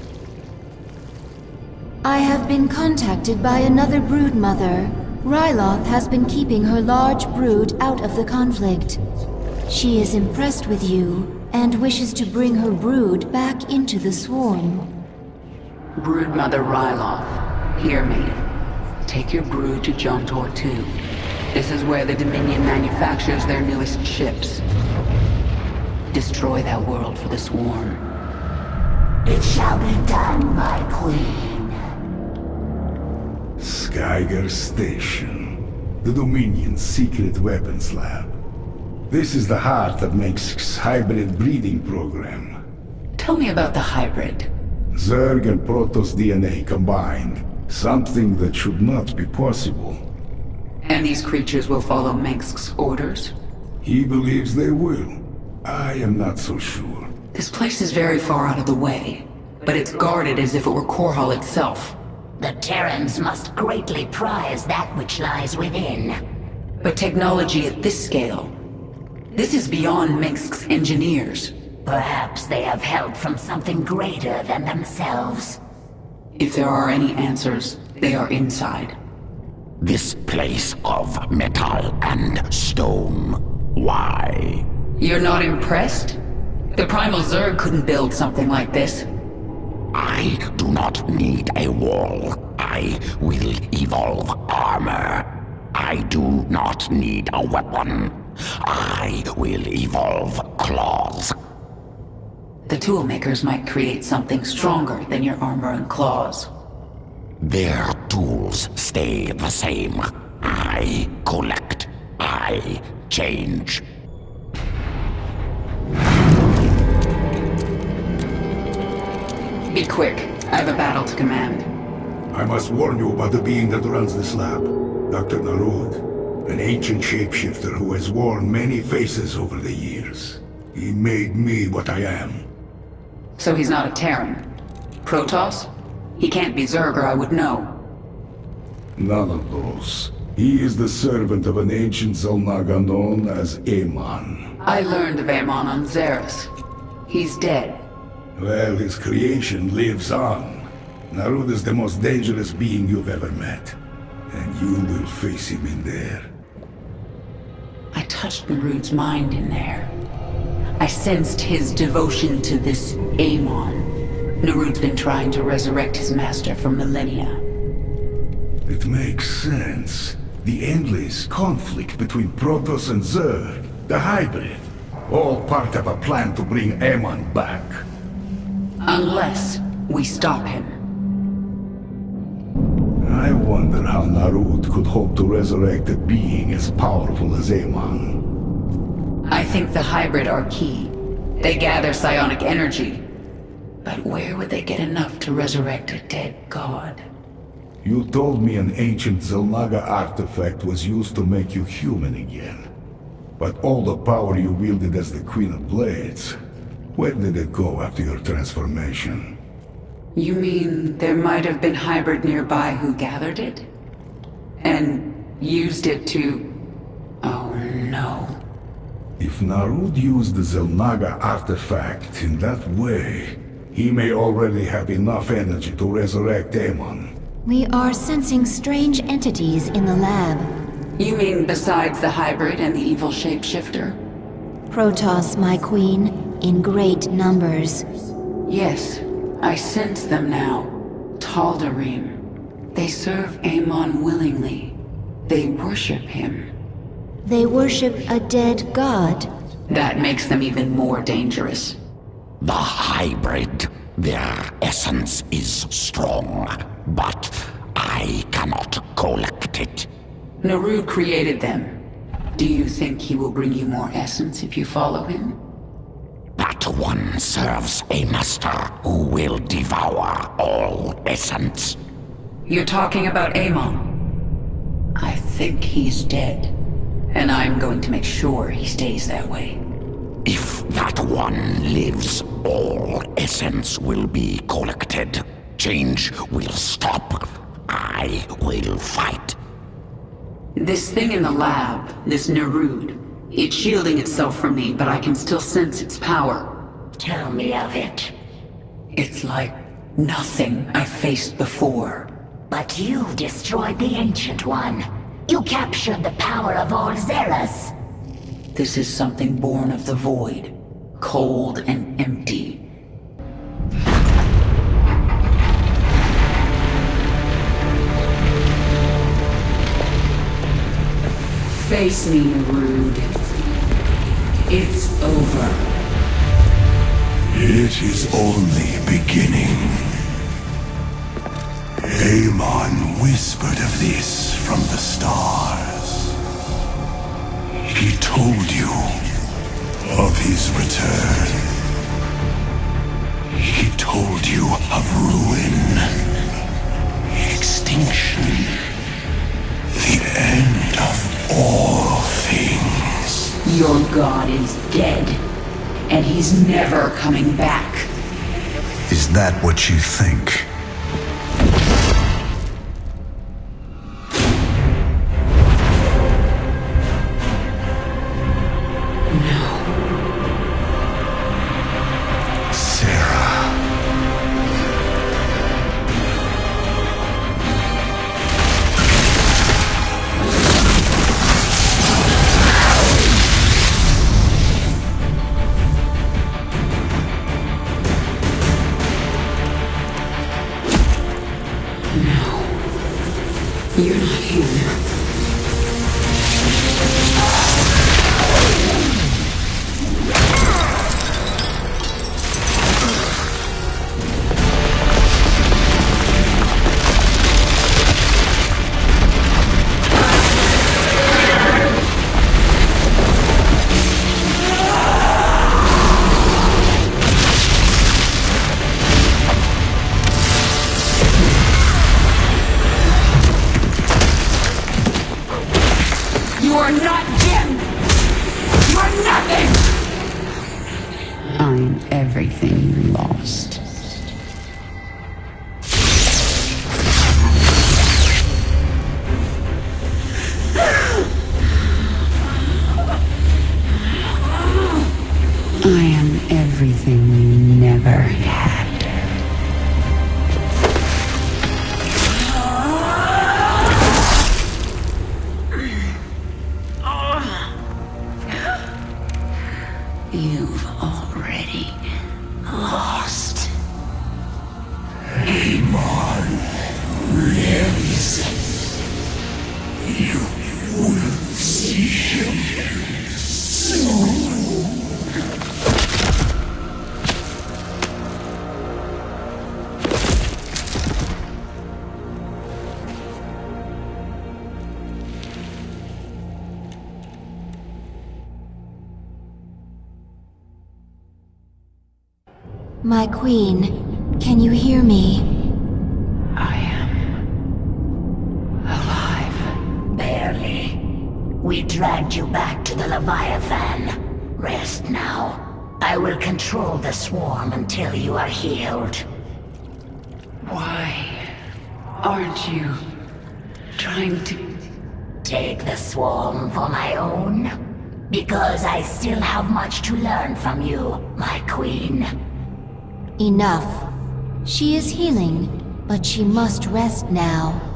I have been contacted by another brood mother. Ryloth has been keeping her large brood out of the conflict. She is impressed with you, and wishes to bring her brood back into the swarm. Brood Mother Ryloth, hear me. Take your brood to Jontor 2. This is where the Dominion manufactures their newest ships. Destroy that world for the swarm. It shall be done, my queen. Skyger Station. The Dominion's secret weapons lab. This is the heart of Mengsk's hybrid breeding program. Tell me about the hybrid. Zerg and Protoss DNA combined. Something that should not be possible. And these creatures will follow Mengsk's orders? He believes they will. I am not so sure. This place is very far out of the way, but it's guarded as if it were Korhal itself. The Terrans must greatly prize that which lies within. But technology at this scale... This is beyond Mengsk's engineers. Perhaps they have help from something greater than themselves. If there are any answers, they are inside. This place of metal and stone. Why? You're not impressed? The Primal Zerg couldn't build something like this. I do not need a wall. I will evolve armor. I do not need a weapon. I will evolve claws. The toolmakers might create something stronger than your armor and claws. Their tools stay the same. I collect. I change. Be quick. I have a battle to command. I must warn you about the being that runs this lab. Dr. Narud, an ancient shapeshifter who has worn many faces over the years. He made me what I am. So he's not a Terran? Protoss? He can't be Zerg or I would know. None of those. He is the servant of an ancient Zolnaga known as Amon. I learned of Amon on Xeris. He's dead. Well, his creation lives on. Narud is the most dangerous being you've ever met. And you will face him in there. I touched Narud's mind in there. I sensed his devotion to this Amon. Narud's been trying to resurrect his master for millennia. It makes sense. The endless conflict between Protoss and Zerg, the hybrid, all part of a plan to bring Amon back. Unless we stop him. I wonder how Narud could hope to resurrect a being as powerful as Amon. I think the hybrid are key. They gather psionic energy. But where would they get enough to resurrect a dead god? You told me an ancient Zelnaga artifact was used to make you human again. But all the power you wielded as the Queen of Blades, where did it go after your transformation? You mean there might have been hybrid nearby who gathered it? And used it to... Oh no. If Narud used the Zelnaga artifact in that way, he may already have enough energy to resurrect Amon. We are sensing strange entities in the lab. You mean besides the hybrid and the evil shapeshifter? Protoss, my queen, in great numbers. Yes, I sense them now. Tal'Darim. They serve Amon willingly. They worship him. They worship a dead god. That makes them even more dangerous. The hybrid, their essence is strong, but I cannot collect it. Narud created them. Do you think he will bring you more essence if you follow him? That one serves a master who will devour all essence. You're talking about Amon. I think he's dead. And I'm going to make sure he stays that way. If that one lives, all essence will be collected. Change will stop. I will fight. This thing in the lab, this Narud, it's shielding itself from me, but I can still sense its power. Tell me of it. It's like nothing I've faced before. But you destroyed the Ancient One. You captured the power of all Zeras. This is something born of the void, cold and empty. Face me, Narud. It's over. It is only beginning. Amon whispered of this from the stars. He told you of his return. He told you of ruin, extinction, the end of all things. Your god is dead, and he's never coming back. Is that what you think? You're not here. You are not Jim! You are nothing! I'm everything you lost. I am everything you never had. You've already lost. Amon lives. You will see him soon. My queen, can you hear me? I am alive. Barely. We dragged you back to the Leviathan. Rest now. I will control the swarm until you are healed. Why aren't you trying to... Take the swarm for my own? Because I still have much to learn from you, my queen. Enough. She is healing, but she must rest now.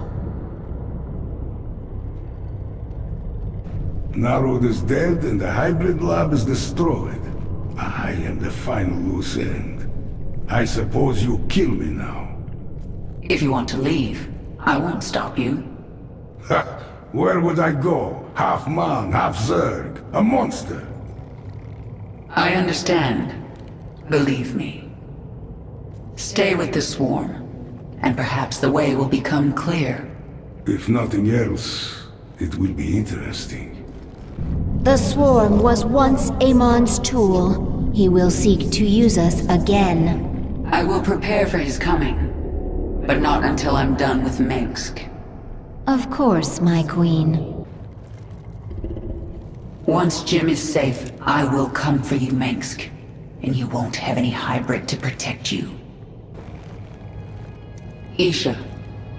Narod is dead and the hybrid lab is destroyed. I am the final loose end. I suppose you kill me now. If you want to leave, I won't stop you. Ha! Where would I go? Half man, half Zerg. A monster. I understand. Believe me. Stay with the swarm, and perhaps the way will become clear. If nothing else, it will be interesting. The swarm was once Amon's tool. He will seek to use us again. I will prepare for his coming, but not until I'm done with Minsk. Of course, my queen. Once Jim is safe, I will come for you, Minsk. And you won't have any hybrid to protect you. Isha,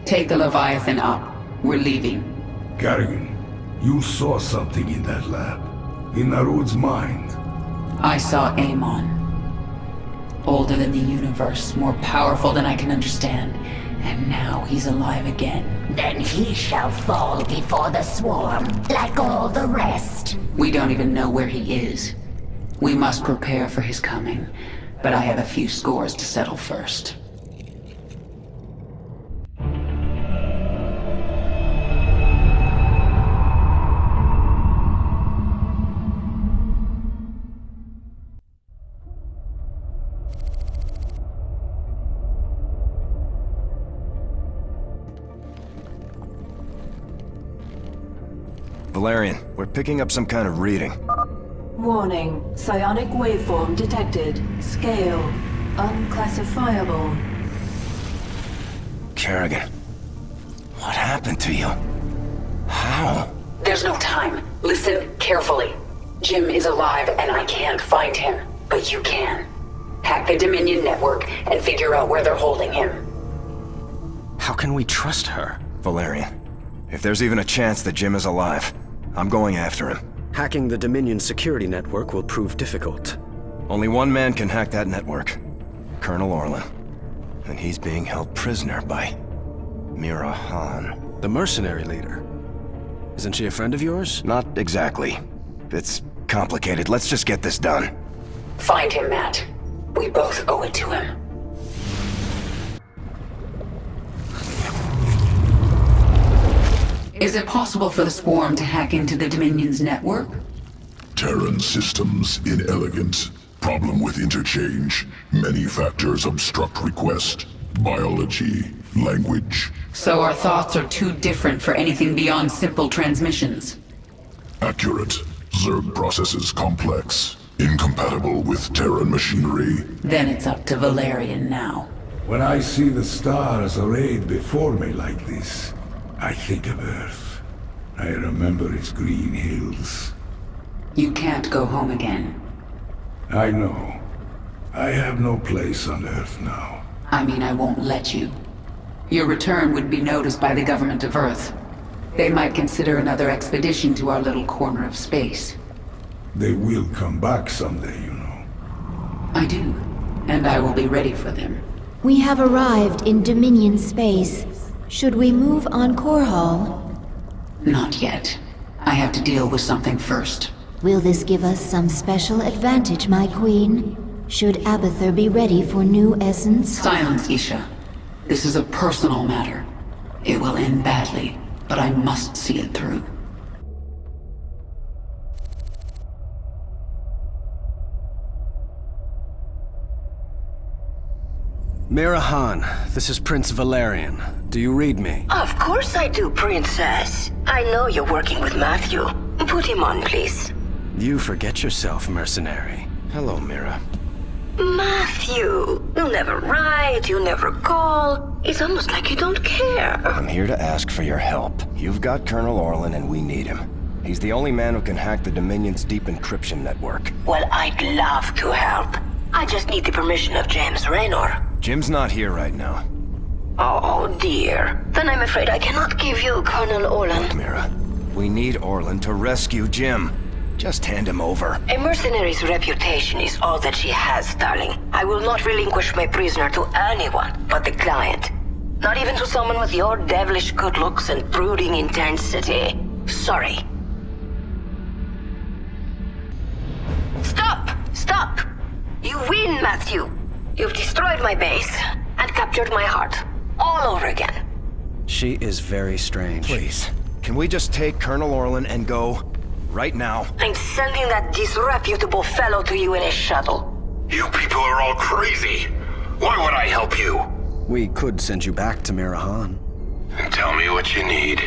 take the Leviathan up. We're leaving. Kerrigan, you saw something in that lab. In Narod's mind. I saw Amon. Older than the universe, more powerful than I can understand. And now he's alive again. Then he shall fall before the swarm, like all the rest. We don't even know where he is. We must prepare for his coming, but I have a few scores to settle first. Valerian, we're picking up some kind of reading. Warning. Psionic waveform detected. Scale. Unclassifiable. Kerrigan, what happened to you? How? There's no time. Listen carefully. Jim is alive and I can't find him, but you can. Hack the Dominion network and figure out where they're holding him. How can we trust her? Valerian, if there's even a chance that Jim is alive, I'm going after him. Hacking the Dominion security network will prove difficult. Only one man can hack that network. Colonel Orlan. And he's being held prisoner by Mira Han. The mercenary leader. Isn't she a friend of yours? Not exactly. It's complicated. Let's just get this done. Find him, Matt. We both owe it to him. Is it possible for the swarm to hack into the Dominion's network? Terran systems inelegant. Problem with interchange. Many factors obstruct request. Biology, language. So our thoughts are too different for anything beyond simple transmissions. Accurate. Zerg processes complex. Incompatible with Terran machinery. Then it's up to Valerian now. When I see the stars arrayed before me like this, I think of Earth. I remember its green hills. You can't go home again. I know. I have no place on Earth now. I mean, I won't let you. Your return would be noticed by the government of Earth. They might consider another expedition to our little corner of space. They will come back someday, you know. I do, and I will be ready for them. We have arrived in Dominion space. Should we move on Korhal? Not yet. I have to deal with something first. Will this give us some special advantage, my queen? Should Abathur be ready for new essence? Silence, Isha. This is a personal matter. It will end badly, but I must see it through. Mira Han, this is Prince Valerian. Do you read me? Of course I do, Princess. I know you're working with Matthew. Put him on, please. You forget yourself, mercenary. Hello, Mira. Matthew, you never write, you never call. It's almost like you don't care. I'm here to ask for your help. You've got Colonel Orlan and we need him. He's the only man who can hack the Dominion's deep encryption network. Well, I'd love to help. I just need the permission of James Raynor. Jim's not here right now. Oh, dear. Then I'm afraid I cannot give you Colonel Orlan. Look, Mira, we need Orlan to rescue Jim. Just hand him over. A mercenary's reputation is all that she has, darling. I will not relinquish my prisoner to anyone but the client. Not even to someone with your devilish good looks and brooding intensity. Sorry. Stop! Stop! You win, Matthew! You've destroyed my base and captured my heart. All over again. She is very strange. Please, can we just take Colonel Orlan and go? Right now. I'm sending that disreputable fellow to you in a shuttle. You people are all crazy. Why would I help you? We could send you back to Mirahan. Tell me what you need.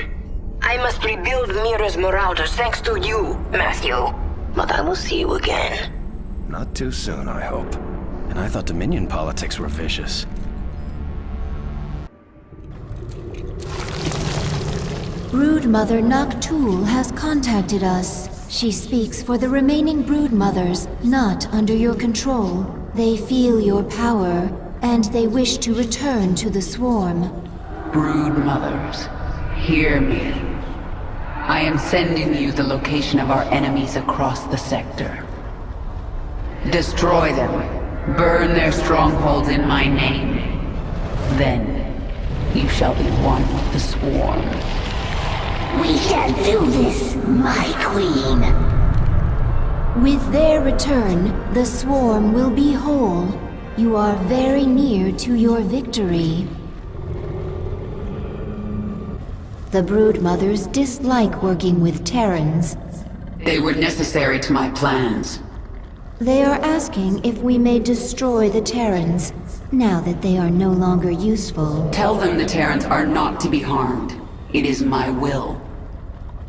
I must rebuild Mira's marauders thanks to you, Matthew. But I will see you again. Not too soon, I hope. And I thought Dominion politics were vicious. Broodmother Noctul has contacted us. She speaks for the remaining Broodmothers, not under your control. They feel your power, and they wish to return to the swarm. Broodmothers, hear me. I am sending you the location of our enemies across the sector. Destroy them. Burn their strongholds in my name. Then, you shall be one with the swarm. We can do this, my queen. With their return, the swarm will be whole. You are very near to your victory. The Broodmothers dislike working with Terrans. They were necessary to my plans. They are asking if we may destroy the Terrans, now that they are no longer useful. Tell them the Terrans are not to be harmed. It is my will.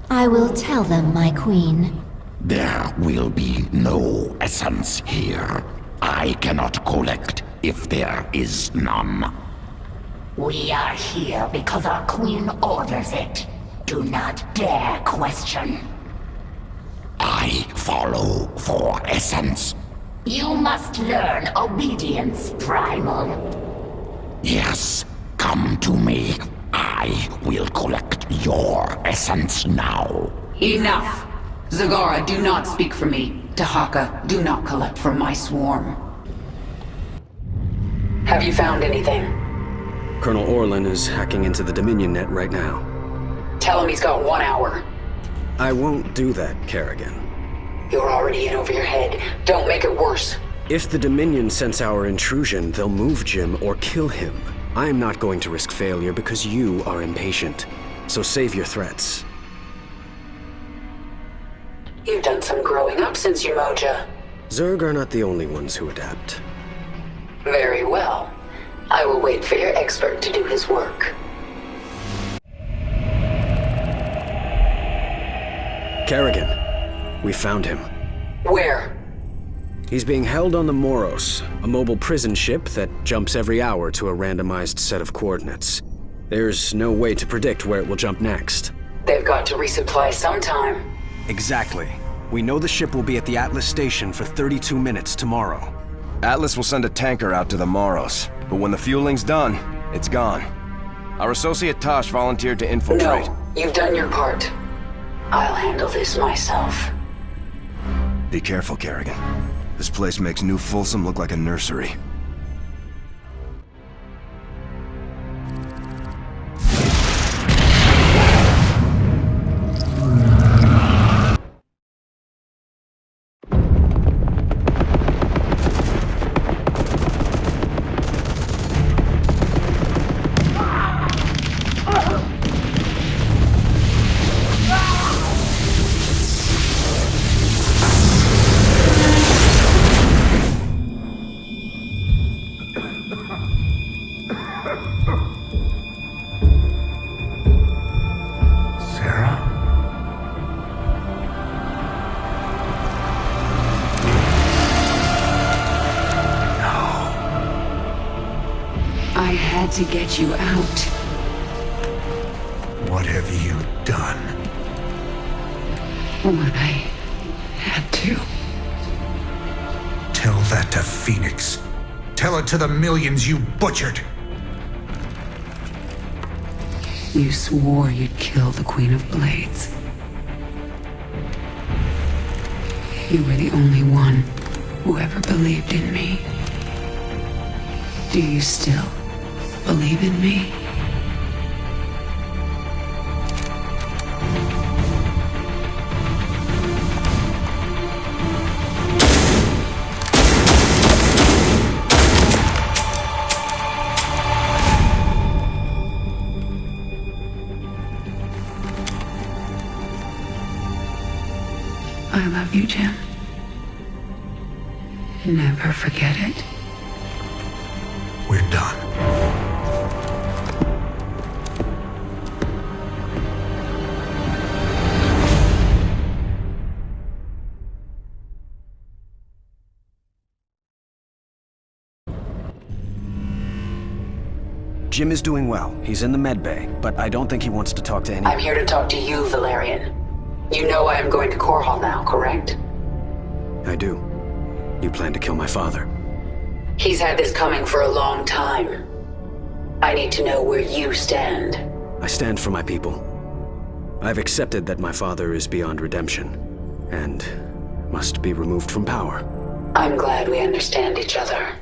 I will tell them, my queen. There will be no essence here. I cannot collect if there is none. We are here because our queen orders it. Do not dare question. I follow for essence. You must learn obedience, Primal. Yes, come to me. I will collect your essence now. Enough! Zagara, do not speak for me. Tahaka, do not collect from my swarm. Have you found anything? Colonel Orlan is hacking into the Dominion net right now. Tell him he's got 1 hour. I won't do that, Kerrigan. You're already in over your head. Don't make it worse. If the Dominion sense our intrusion, they'll move Jim or kill him. I am not going to risk failure because you are impatient. So save your threats. You've done some growing up since Umoja. Zerg are not the only ones who adapt. Very well. I will wait for your expert to do his work. Kerrigan, we found him. Where? He's being held on the Moros, a mobile prison ship that jumps every hour to a randomized set of coordinates. There's no way to predict where it will jump next. They've got to resupply sometime. Exactly. We know the ship will be at the Atlas station for 32 minutes tomorrow. Atlas will send a tanker out to the Moros, but when the fueling's done, it's gone. Our associate Tosh volunteered to infiltrate. No, you've done your part. I'll handle this myself. Be careful, Kerrigan. This place makes New Folsom look like a nursery. To get you out. What have you done? What I had to. Tell that to Phoenix. Tell it to the millions you butchered. You swore you'd kill the Queen of Blades. You were the only one who ever believed in me. Do you still believe in me? I love you, Jim. Never forget it. We're done. Jim is doing well. He's in the med bay, but I don't think he wants to talk to anyone. I'm here to talk to you, Valerian. You know I am going to Core Hall now, correct? I do. You plan to kill my father. He's had this coming for a long time. I need to know where you stand. I stand for my people. I've accepted that my father is beyond redemption, and must be removed from power. I'm glad we understand each other.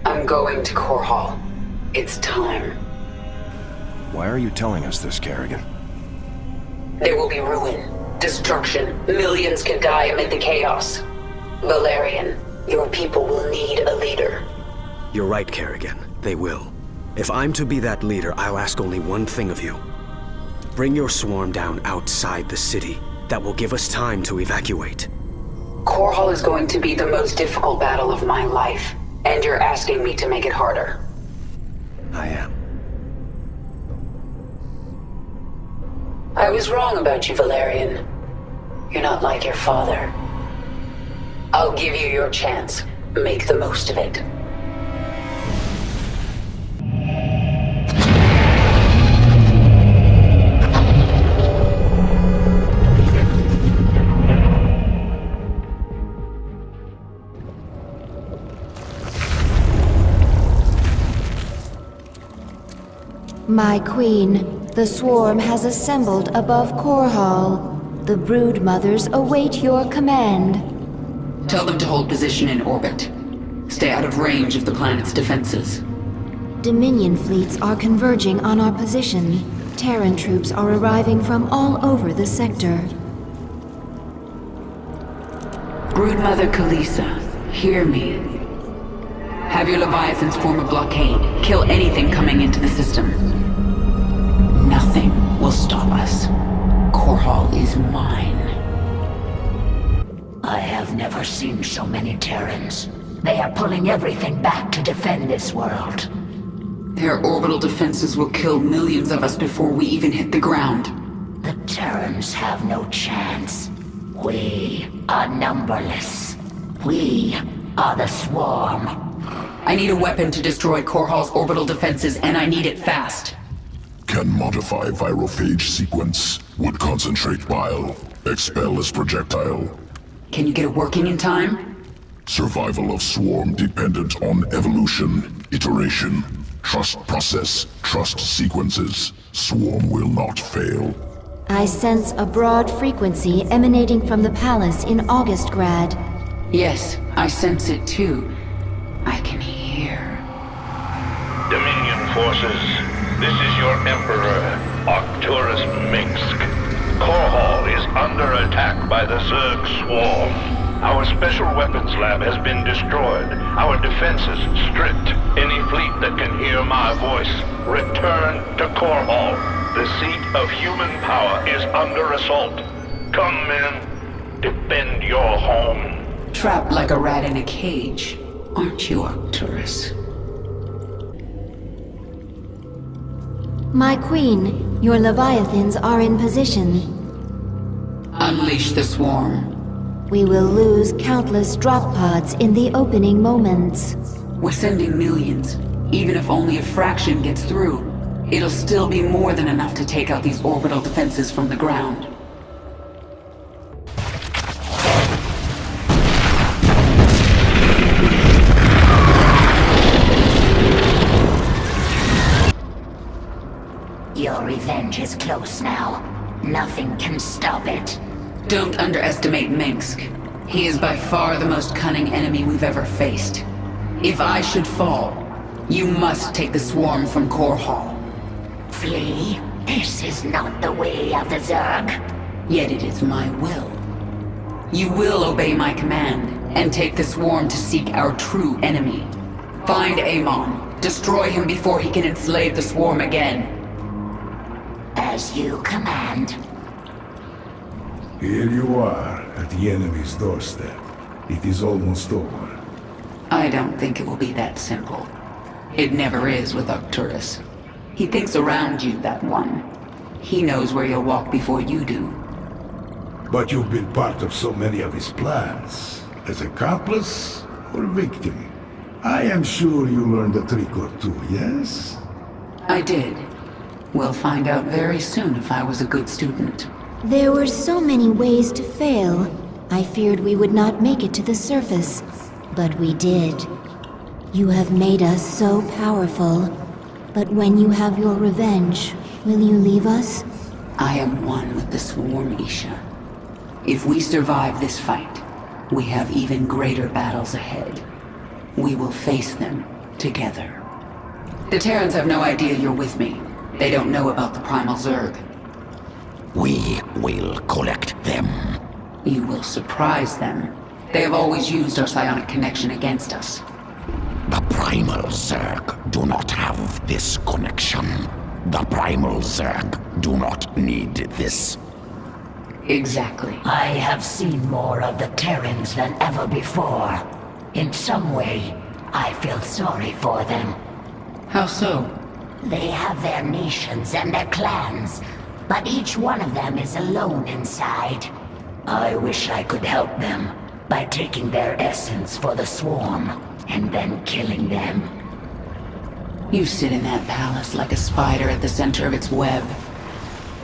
I'm going to Core Hall. It's time. Why are you telling us this, Kerrigan? There will be ruin, destruction. Millions can die amid the chaos. Valerian, your people will need a leader. You're right, Kerrigan. They will. If I'm to be that leader, I'll ask only one thing of you. Bring your swarm down outside the city. That will give us time to evacuate. Core Hall is going to be the most difficult battle of my life, and you're asking me to make it harder. I am. I was wrong about you, Valerian. You're not like your father. I'll give you your chance. Make the most of it. My queen, the swarm has assembled above Core Hall. The brood mothers await your command. Tell them to hold position in orbit. Stay out of range of the planet's defenses. Dominion fleets are converging on our position. Terran troops are arriving from all over the sector. Broodmother Kalisa, hear me. Have your Leviathans form a blockade. Kill anything coming into the system. Nothing will stop us. Core Hall is mine. I have never seen so many Terrans. They are pulling everything back to defend this world. Their orbital defenses will kill millions of us before we even hit the ground. The Terrans have no chance. We are numberless. We are the swarm. I need a weapon to destroy Core Hall's orbital defenses, and I need it fast. Can modify virophage sequence. Would concentrate bile. Expel as projectile. Can you get it working in time? Survival of swarm dependent on evolution, iteration. Trust process, trust sequences. Swarm will not fail. I sense a broad frequency emanating from the palace in Augustgrad. Yes, I sense it too. I can hear. Dominion forces, this is your Emperor, Arcturus Minsk. Core Hall is under attack by the Zerg swarm. Our special weapons lab has been destroyed. Our defenses stripped. Any fleet that can hear my voice, return to Core Hall. The seat of human power is under assault. Come, men. Defend your home. Trapped like a rat in a cage, aren't you, Arcturus? My queen, your Leviathans are in position. Unleash the swarm. We will lose countless drop pods in the opening moments. We're sending millions. Even if only a fraction gets through, it'll still be more than enough to take out these orbital defenses from the ground. Your revenge is close now. Nothing can stop it. Don't underestimate Minsk. He is by far the most cunning enemy we've ever faced. If I should fall, you must take the swarm from Core Hall. Flee? This is not the way of the Zerg. Yet it is my will. You will obey my command, and take the swarm to seek our true enemy. Find Amon. Destroy him before he can enslave the swarm again. As you command. Here you are, at the enemy's doorstep. It is almost over. I don't think it will be that simple. It never is with Arcturus. He thinks around you, that one. He knows where you'll walk before you do. But you've been part of so many of his plans. As accomplice or victim? I am sure you learned a trick or two, yes? I did. We'll find out very soon if I was a good student. There were so many ways to fail. I feared we would not make it to the surface, but we did. You have made us so powerful, but when you have your revenge, will you leave us? I am one with the swarm, Isha. If we survive this fight, we have even greater battles ahead. We will face them together. The Terrans have no idea you're with me. They don't know about the Primal Zerg. We will collect them. You will surprise them. They have always used our psionic connection against us. The Primal Zerg do not have this connection. The Primal Zerg do not need this. Exactly. I have seen more of the Terrans than ever before. In some way, I feel sorry for them. How so? They have their nations and their clans, but each one of them is alone inside. I wish I could help them by taking their essence for the swarm and then killing them. You sit in that palace like a spider at the center of its web.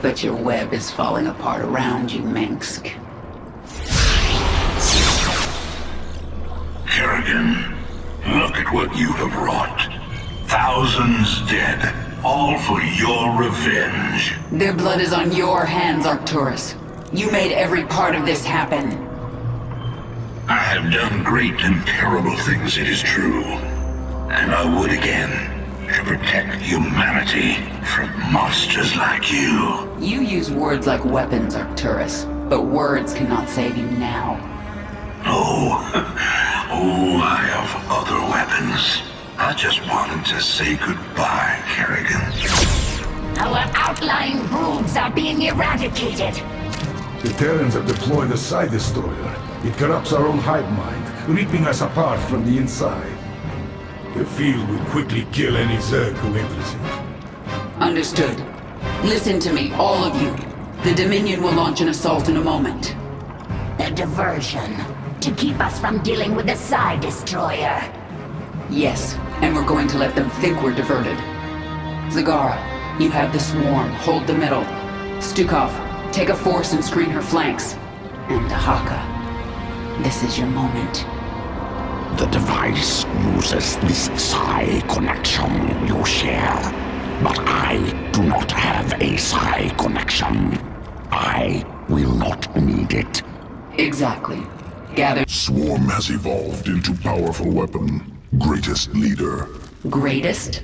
But your web is falling apart around you, Minsk. Kerrigan, look at what you have wrought. Thousands dead, all for your revenge. Their blood is on your hands, Arcturus. You made every part of this happen. I have done great and terrible things, it is true. And I would again, to protect humanity from monsters like you. You use words like weapons, Arcturus, but words cannot save you now. Oh, I have other weapons. I just wanted to say goodbye, Kerrigan. Our outlying broods are being eradicated. The Terrans have deployed a Psi Destroyer. It corrupts our own hive mind, ripping us apart from the inside. The field will quickly kill any Zerg who enters it. Understood. Listen to me, all of you. The Dominion will launch an assault in a moment. A diversion, to keep us from dealing with the Psi Destroyer. Yes, and we're going to let them think we're diverted. Zagara, you have the swarm. Hold the middle. Stukov, take a force and screen her flanks. And Dahaka, this is your moment. The device uses this psi connection you share. But I do not have a psi connection. I will not need it. Exactly. Gather. Swarm has evolved into powerful weapon. Greatest leader. Greatest?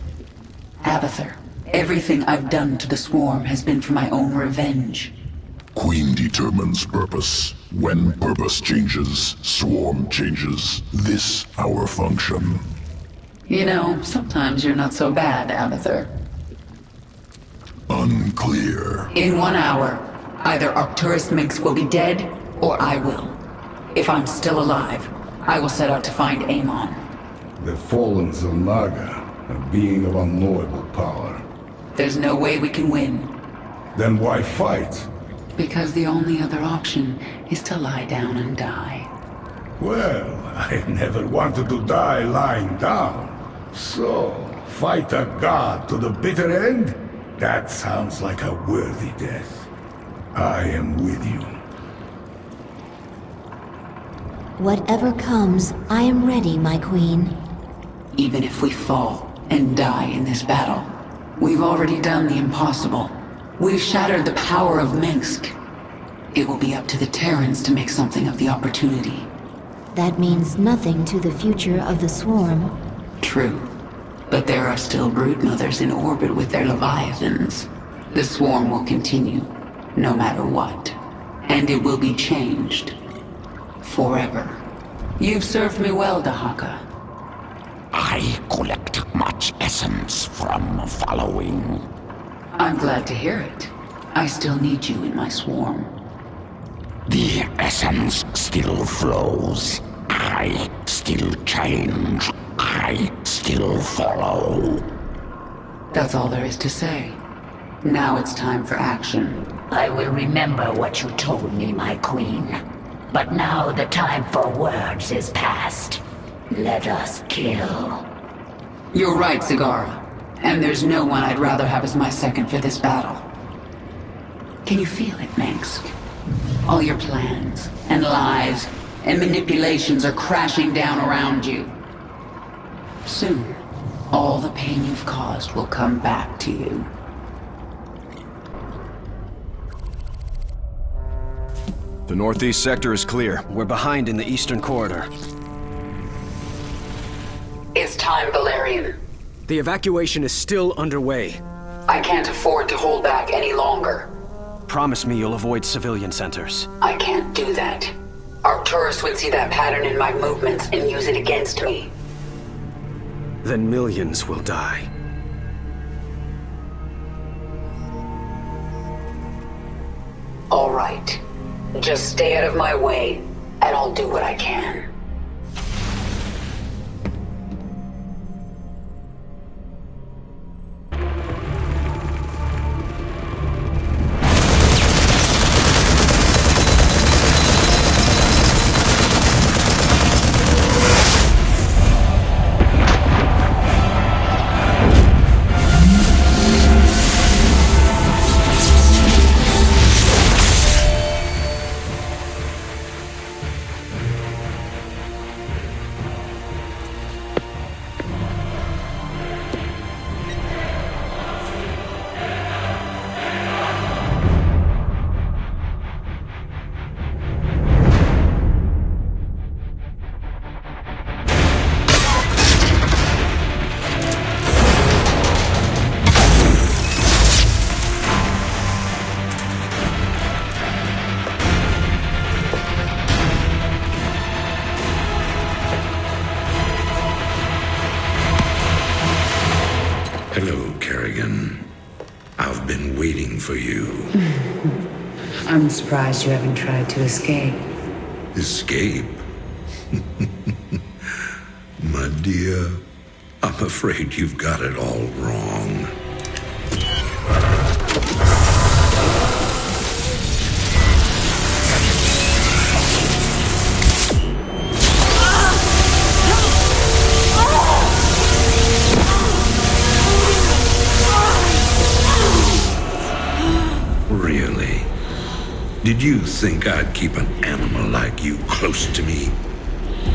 Abathur, everything I've done to the swarm has been for my own revenge. Queen determines purpose. When purpose changes, swarm changes. This our function. You know, sometimes you're not so bad, Abathur. Unclear. In 1 hour, either Arcturus Minsk will be dead, or I will. If I'm still alive, I will set out to find Amon. The fallen Zalnaga, a being of unknowable power. There's no way we can win. Then why fight? Because the only other option is to lie down and die. Well, I never wanted to die lying down. So, fight a god to the bitter end? That sounds like a worthy death. I am with you. Whatever comes, I am ready, my queen. Even if we fall and die in this battle, we've already done the impossible. We've shattered the power of Minsk. It will be up to the Terrans to make something of the opportunity. That means nothing to the future of the Swarm. True. But there are still broodmothers in orbit with their leviathans. The Swarm will continue, no matter what. And it will be changed. Forever. You've served me well, Dahaka. I collect much essence from following. I'm glad to hear it. I still need you in my swarm. The essence still flows. I still change. I still follow. That's all there is to say. Now it's time for action. I will remember what you told me, my queen. But now the time for words is past. Let us kill. You're right, Zagara. And there's no one I'd rather have as my second for this battle. Can you feel it, Minsk? All your plans, and lies, and manipulations are crashing down around you. Soon, all the pain you've caused will come back to you. The northeast sector is clear. We're behind in the eastern corridor. It's time, Valerian. The evacuation is still underway. I can't afford to hold back any longer. Promise me you'll avoid civilian centers. I can't do that. Arcturus would see that pattern in my movements and use it against me. Then millions will die. All right. Just stay out of my way, and I'll do what I can. For you. I'm surprised you haven't tried to escape. Escape? My dear, I'm afraid you've got it all wrong. Really? Did you think I'd keep an animal like you close to me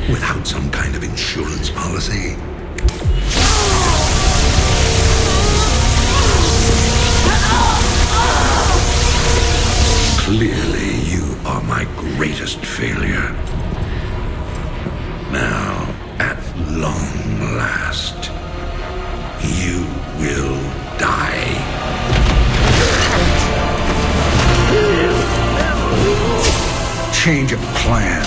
without some kind of insurance policy? Clearly, you are my greatest failure. Now, at long last, you will die. Change of plans.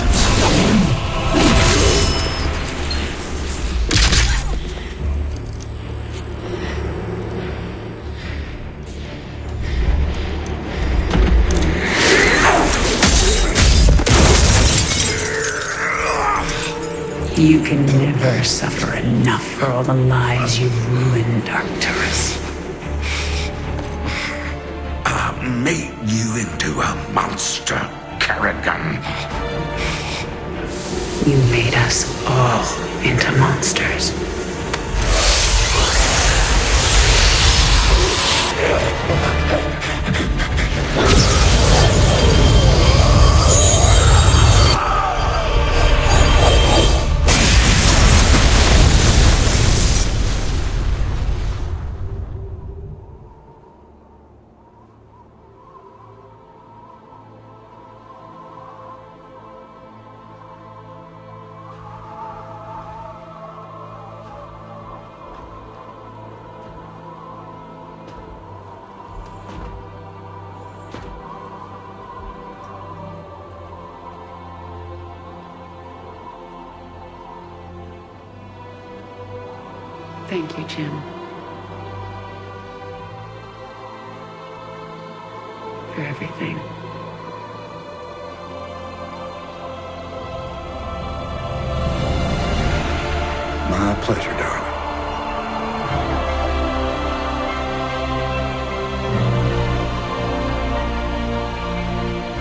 You can never suffer enough for all the lives you've ruined, Arcturus. I'm made you into a monster, Kerrigan. You made us all into monsters. Thank you, Jim. For everything. My pleasure, darling.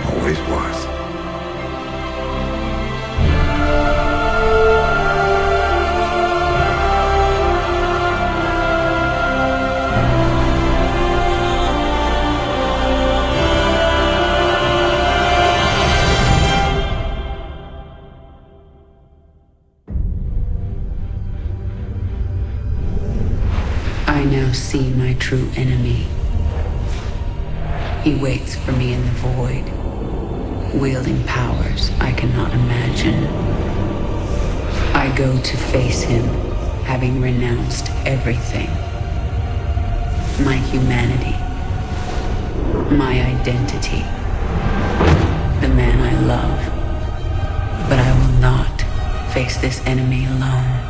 Always was. I now see my true enemy. He waits for me in the void, wielding powers I cannot imagine. I go to face him, having renounced everything. My humanity, my identity, the man I love. But I will not face this enemy alone.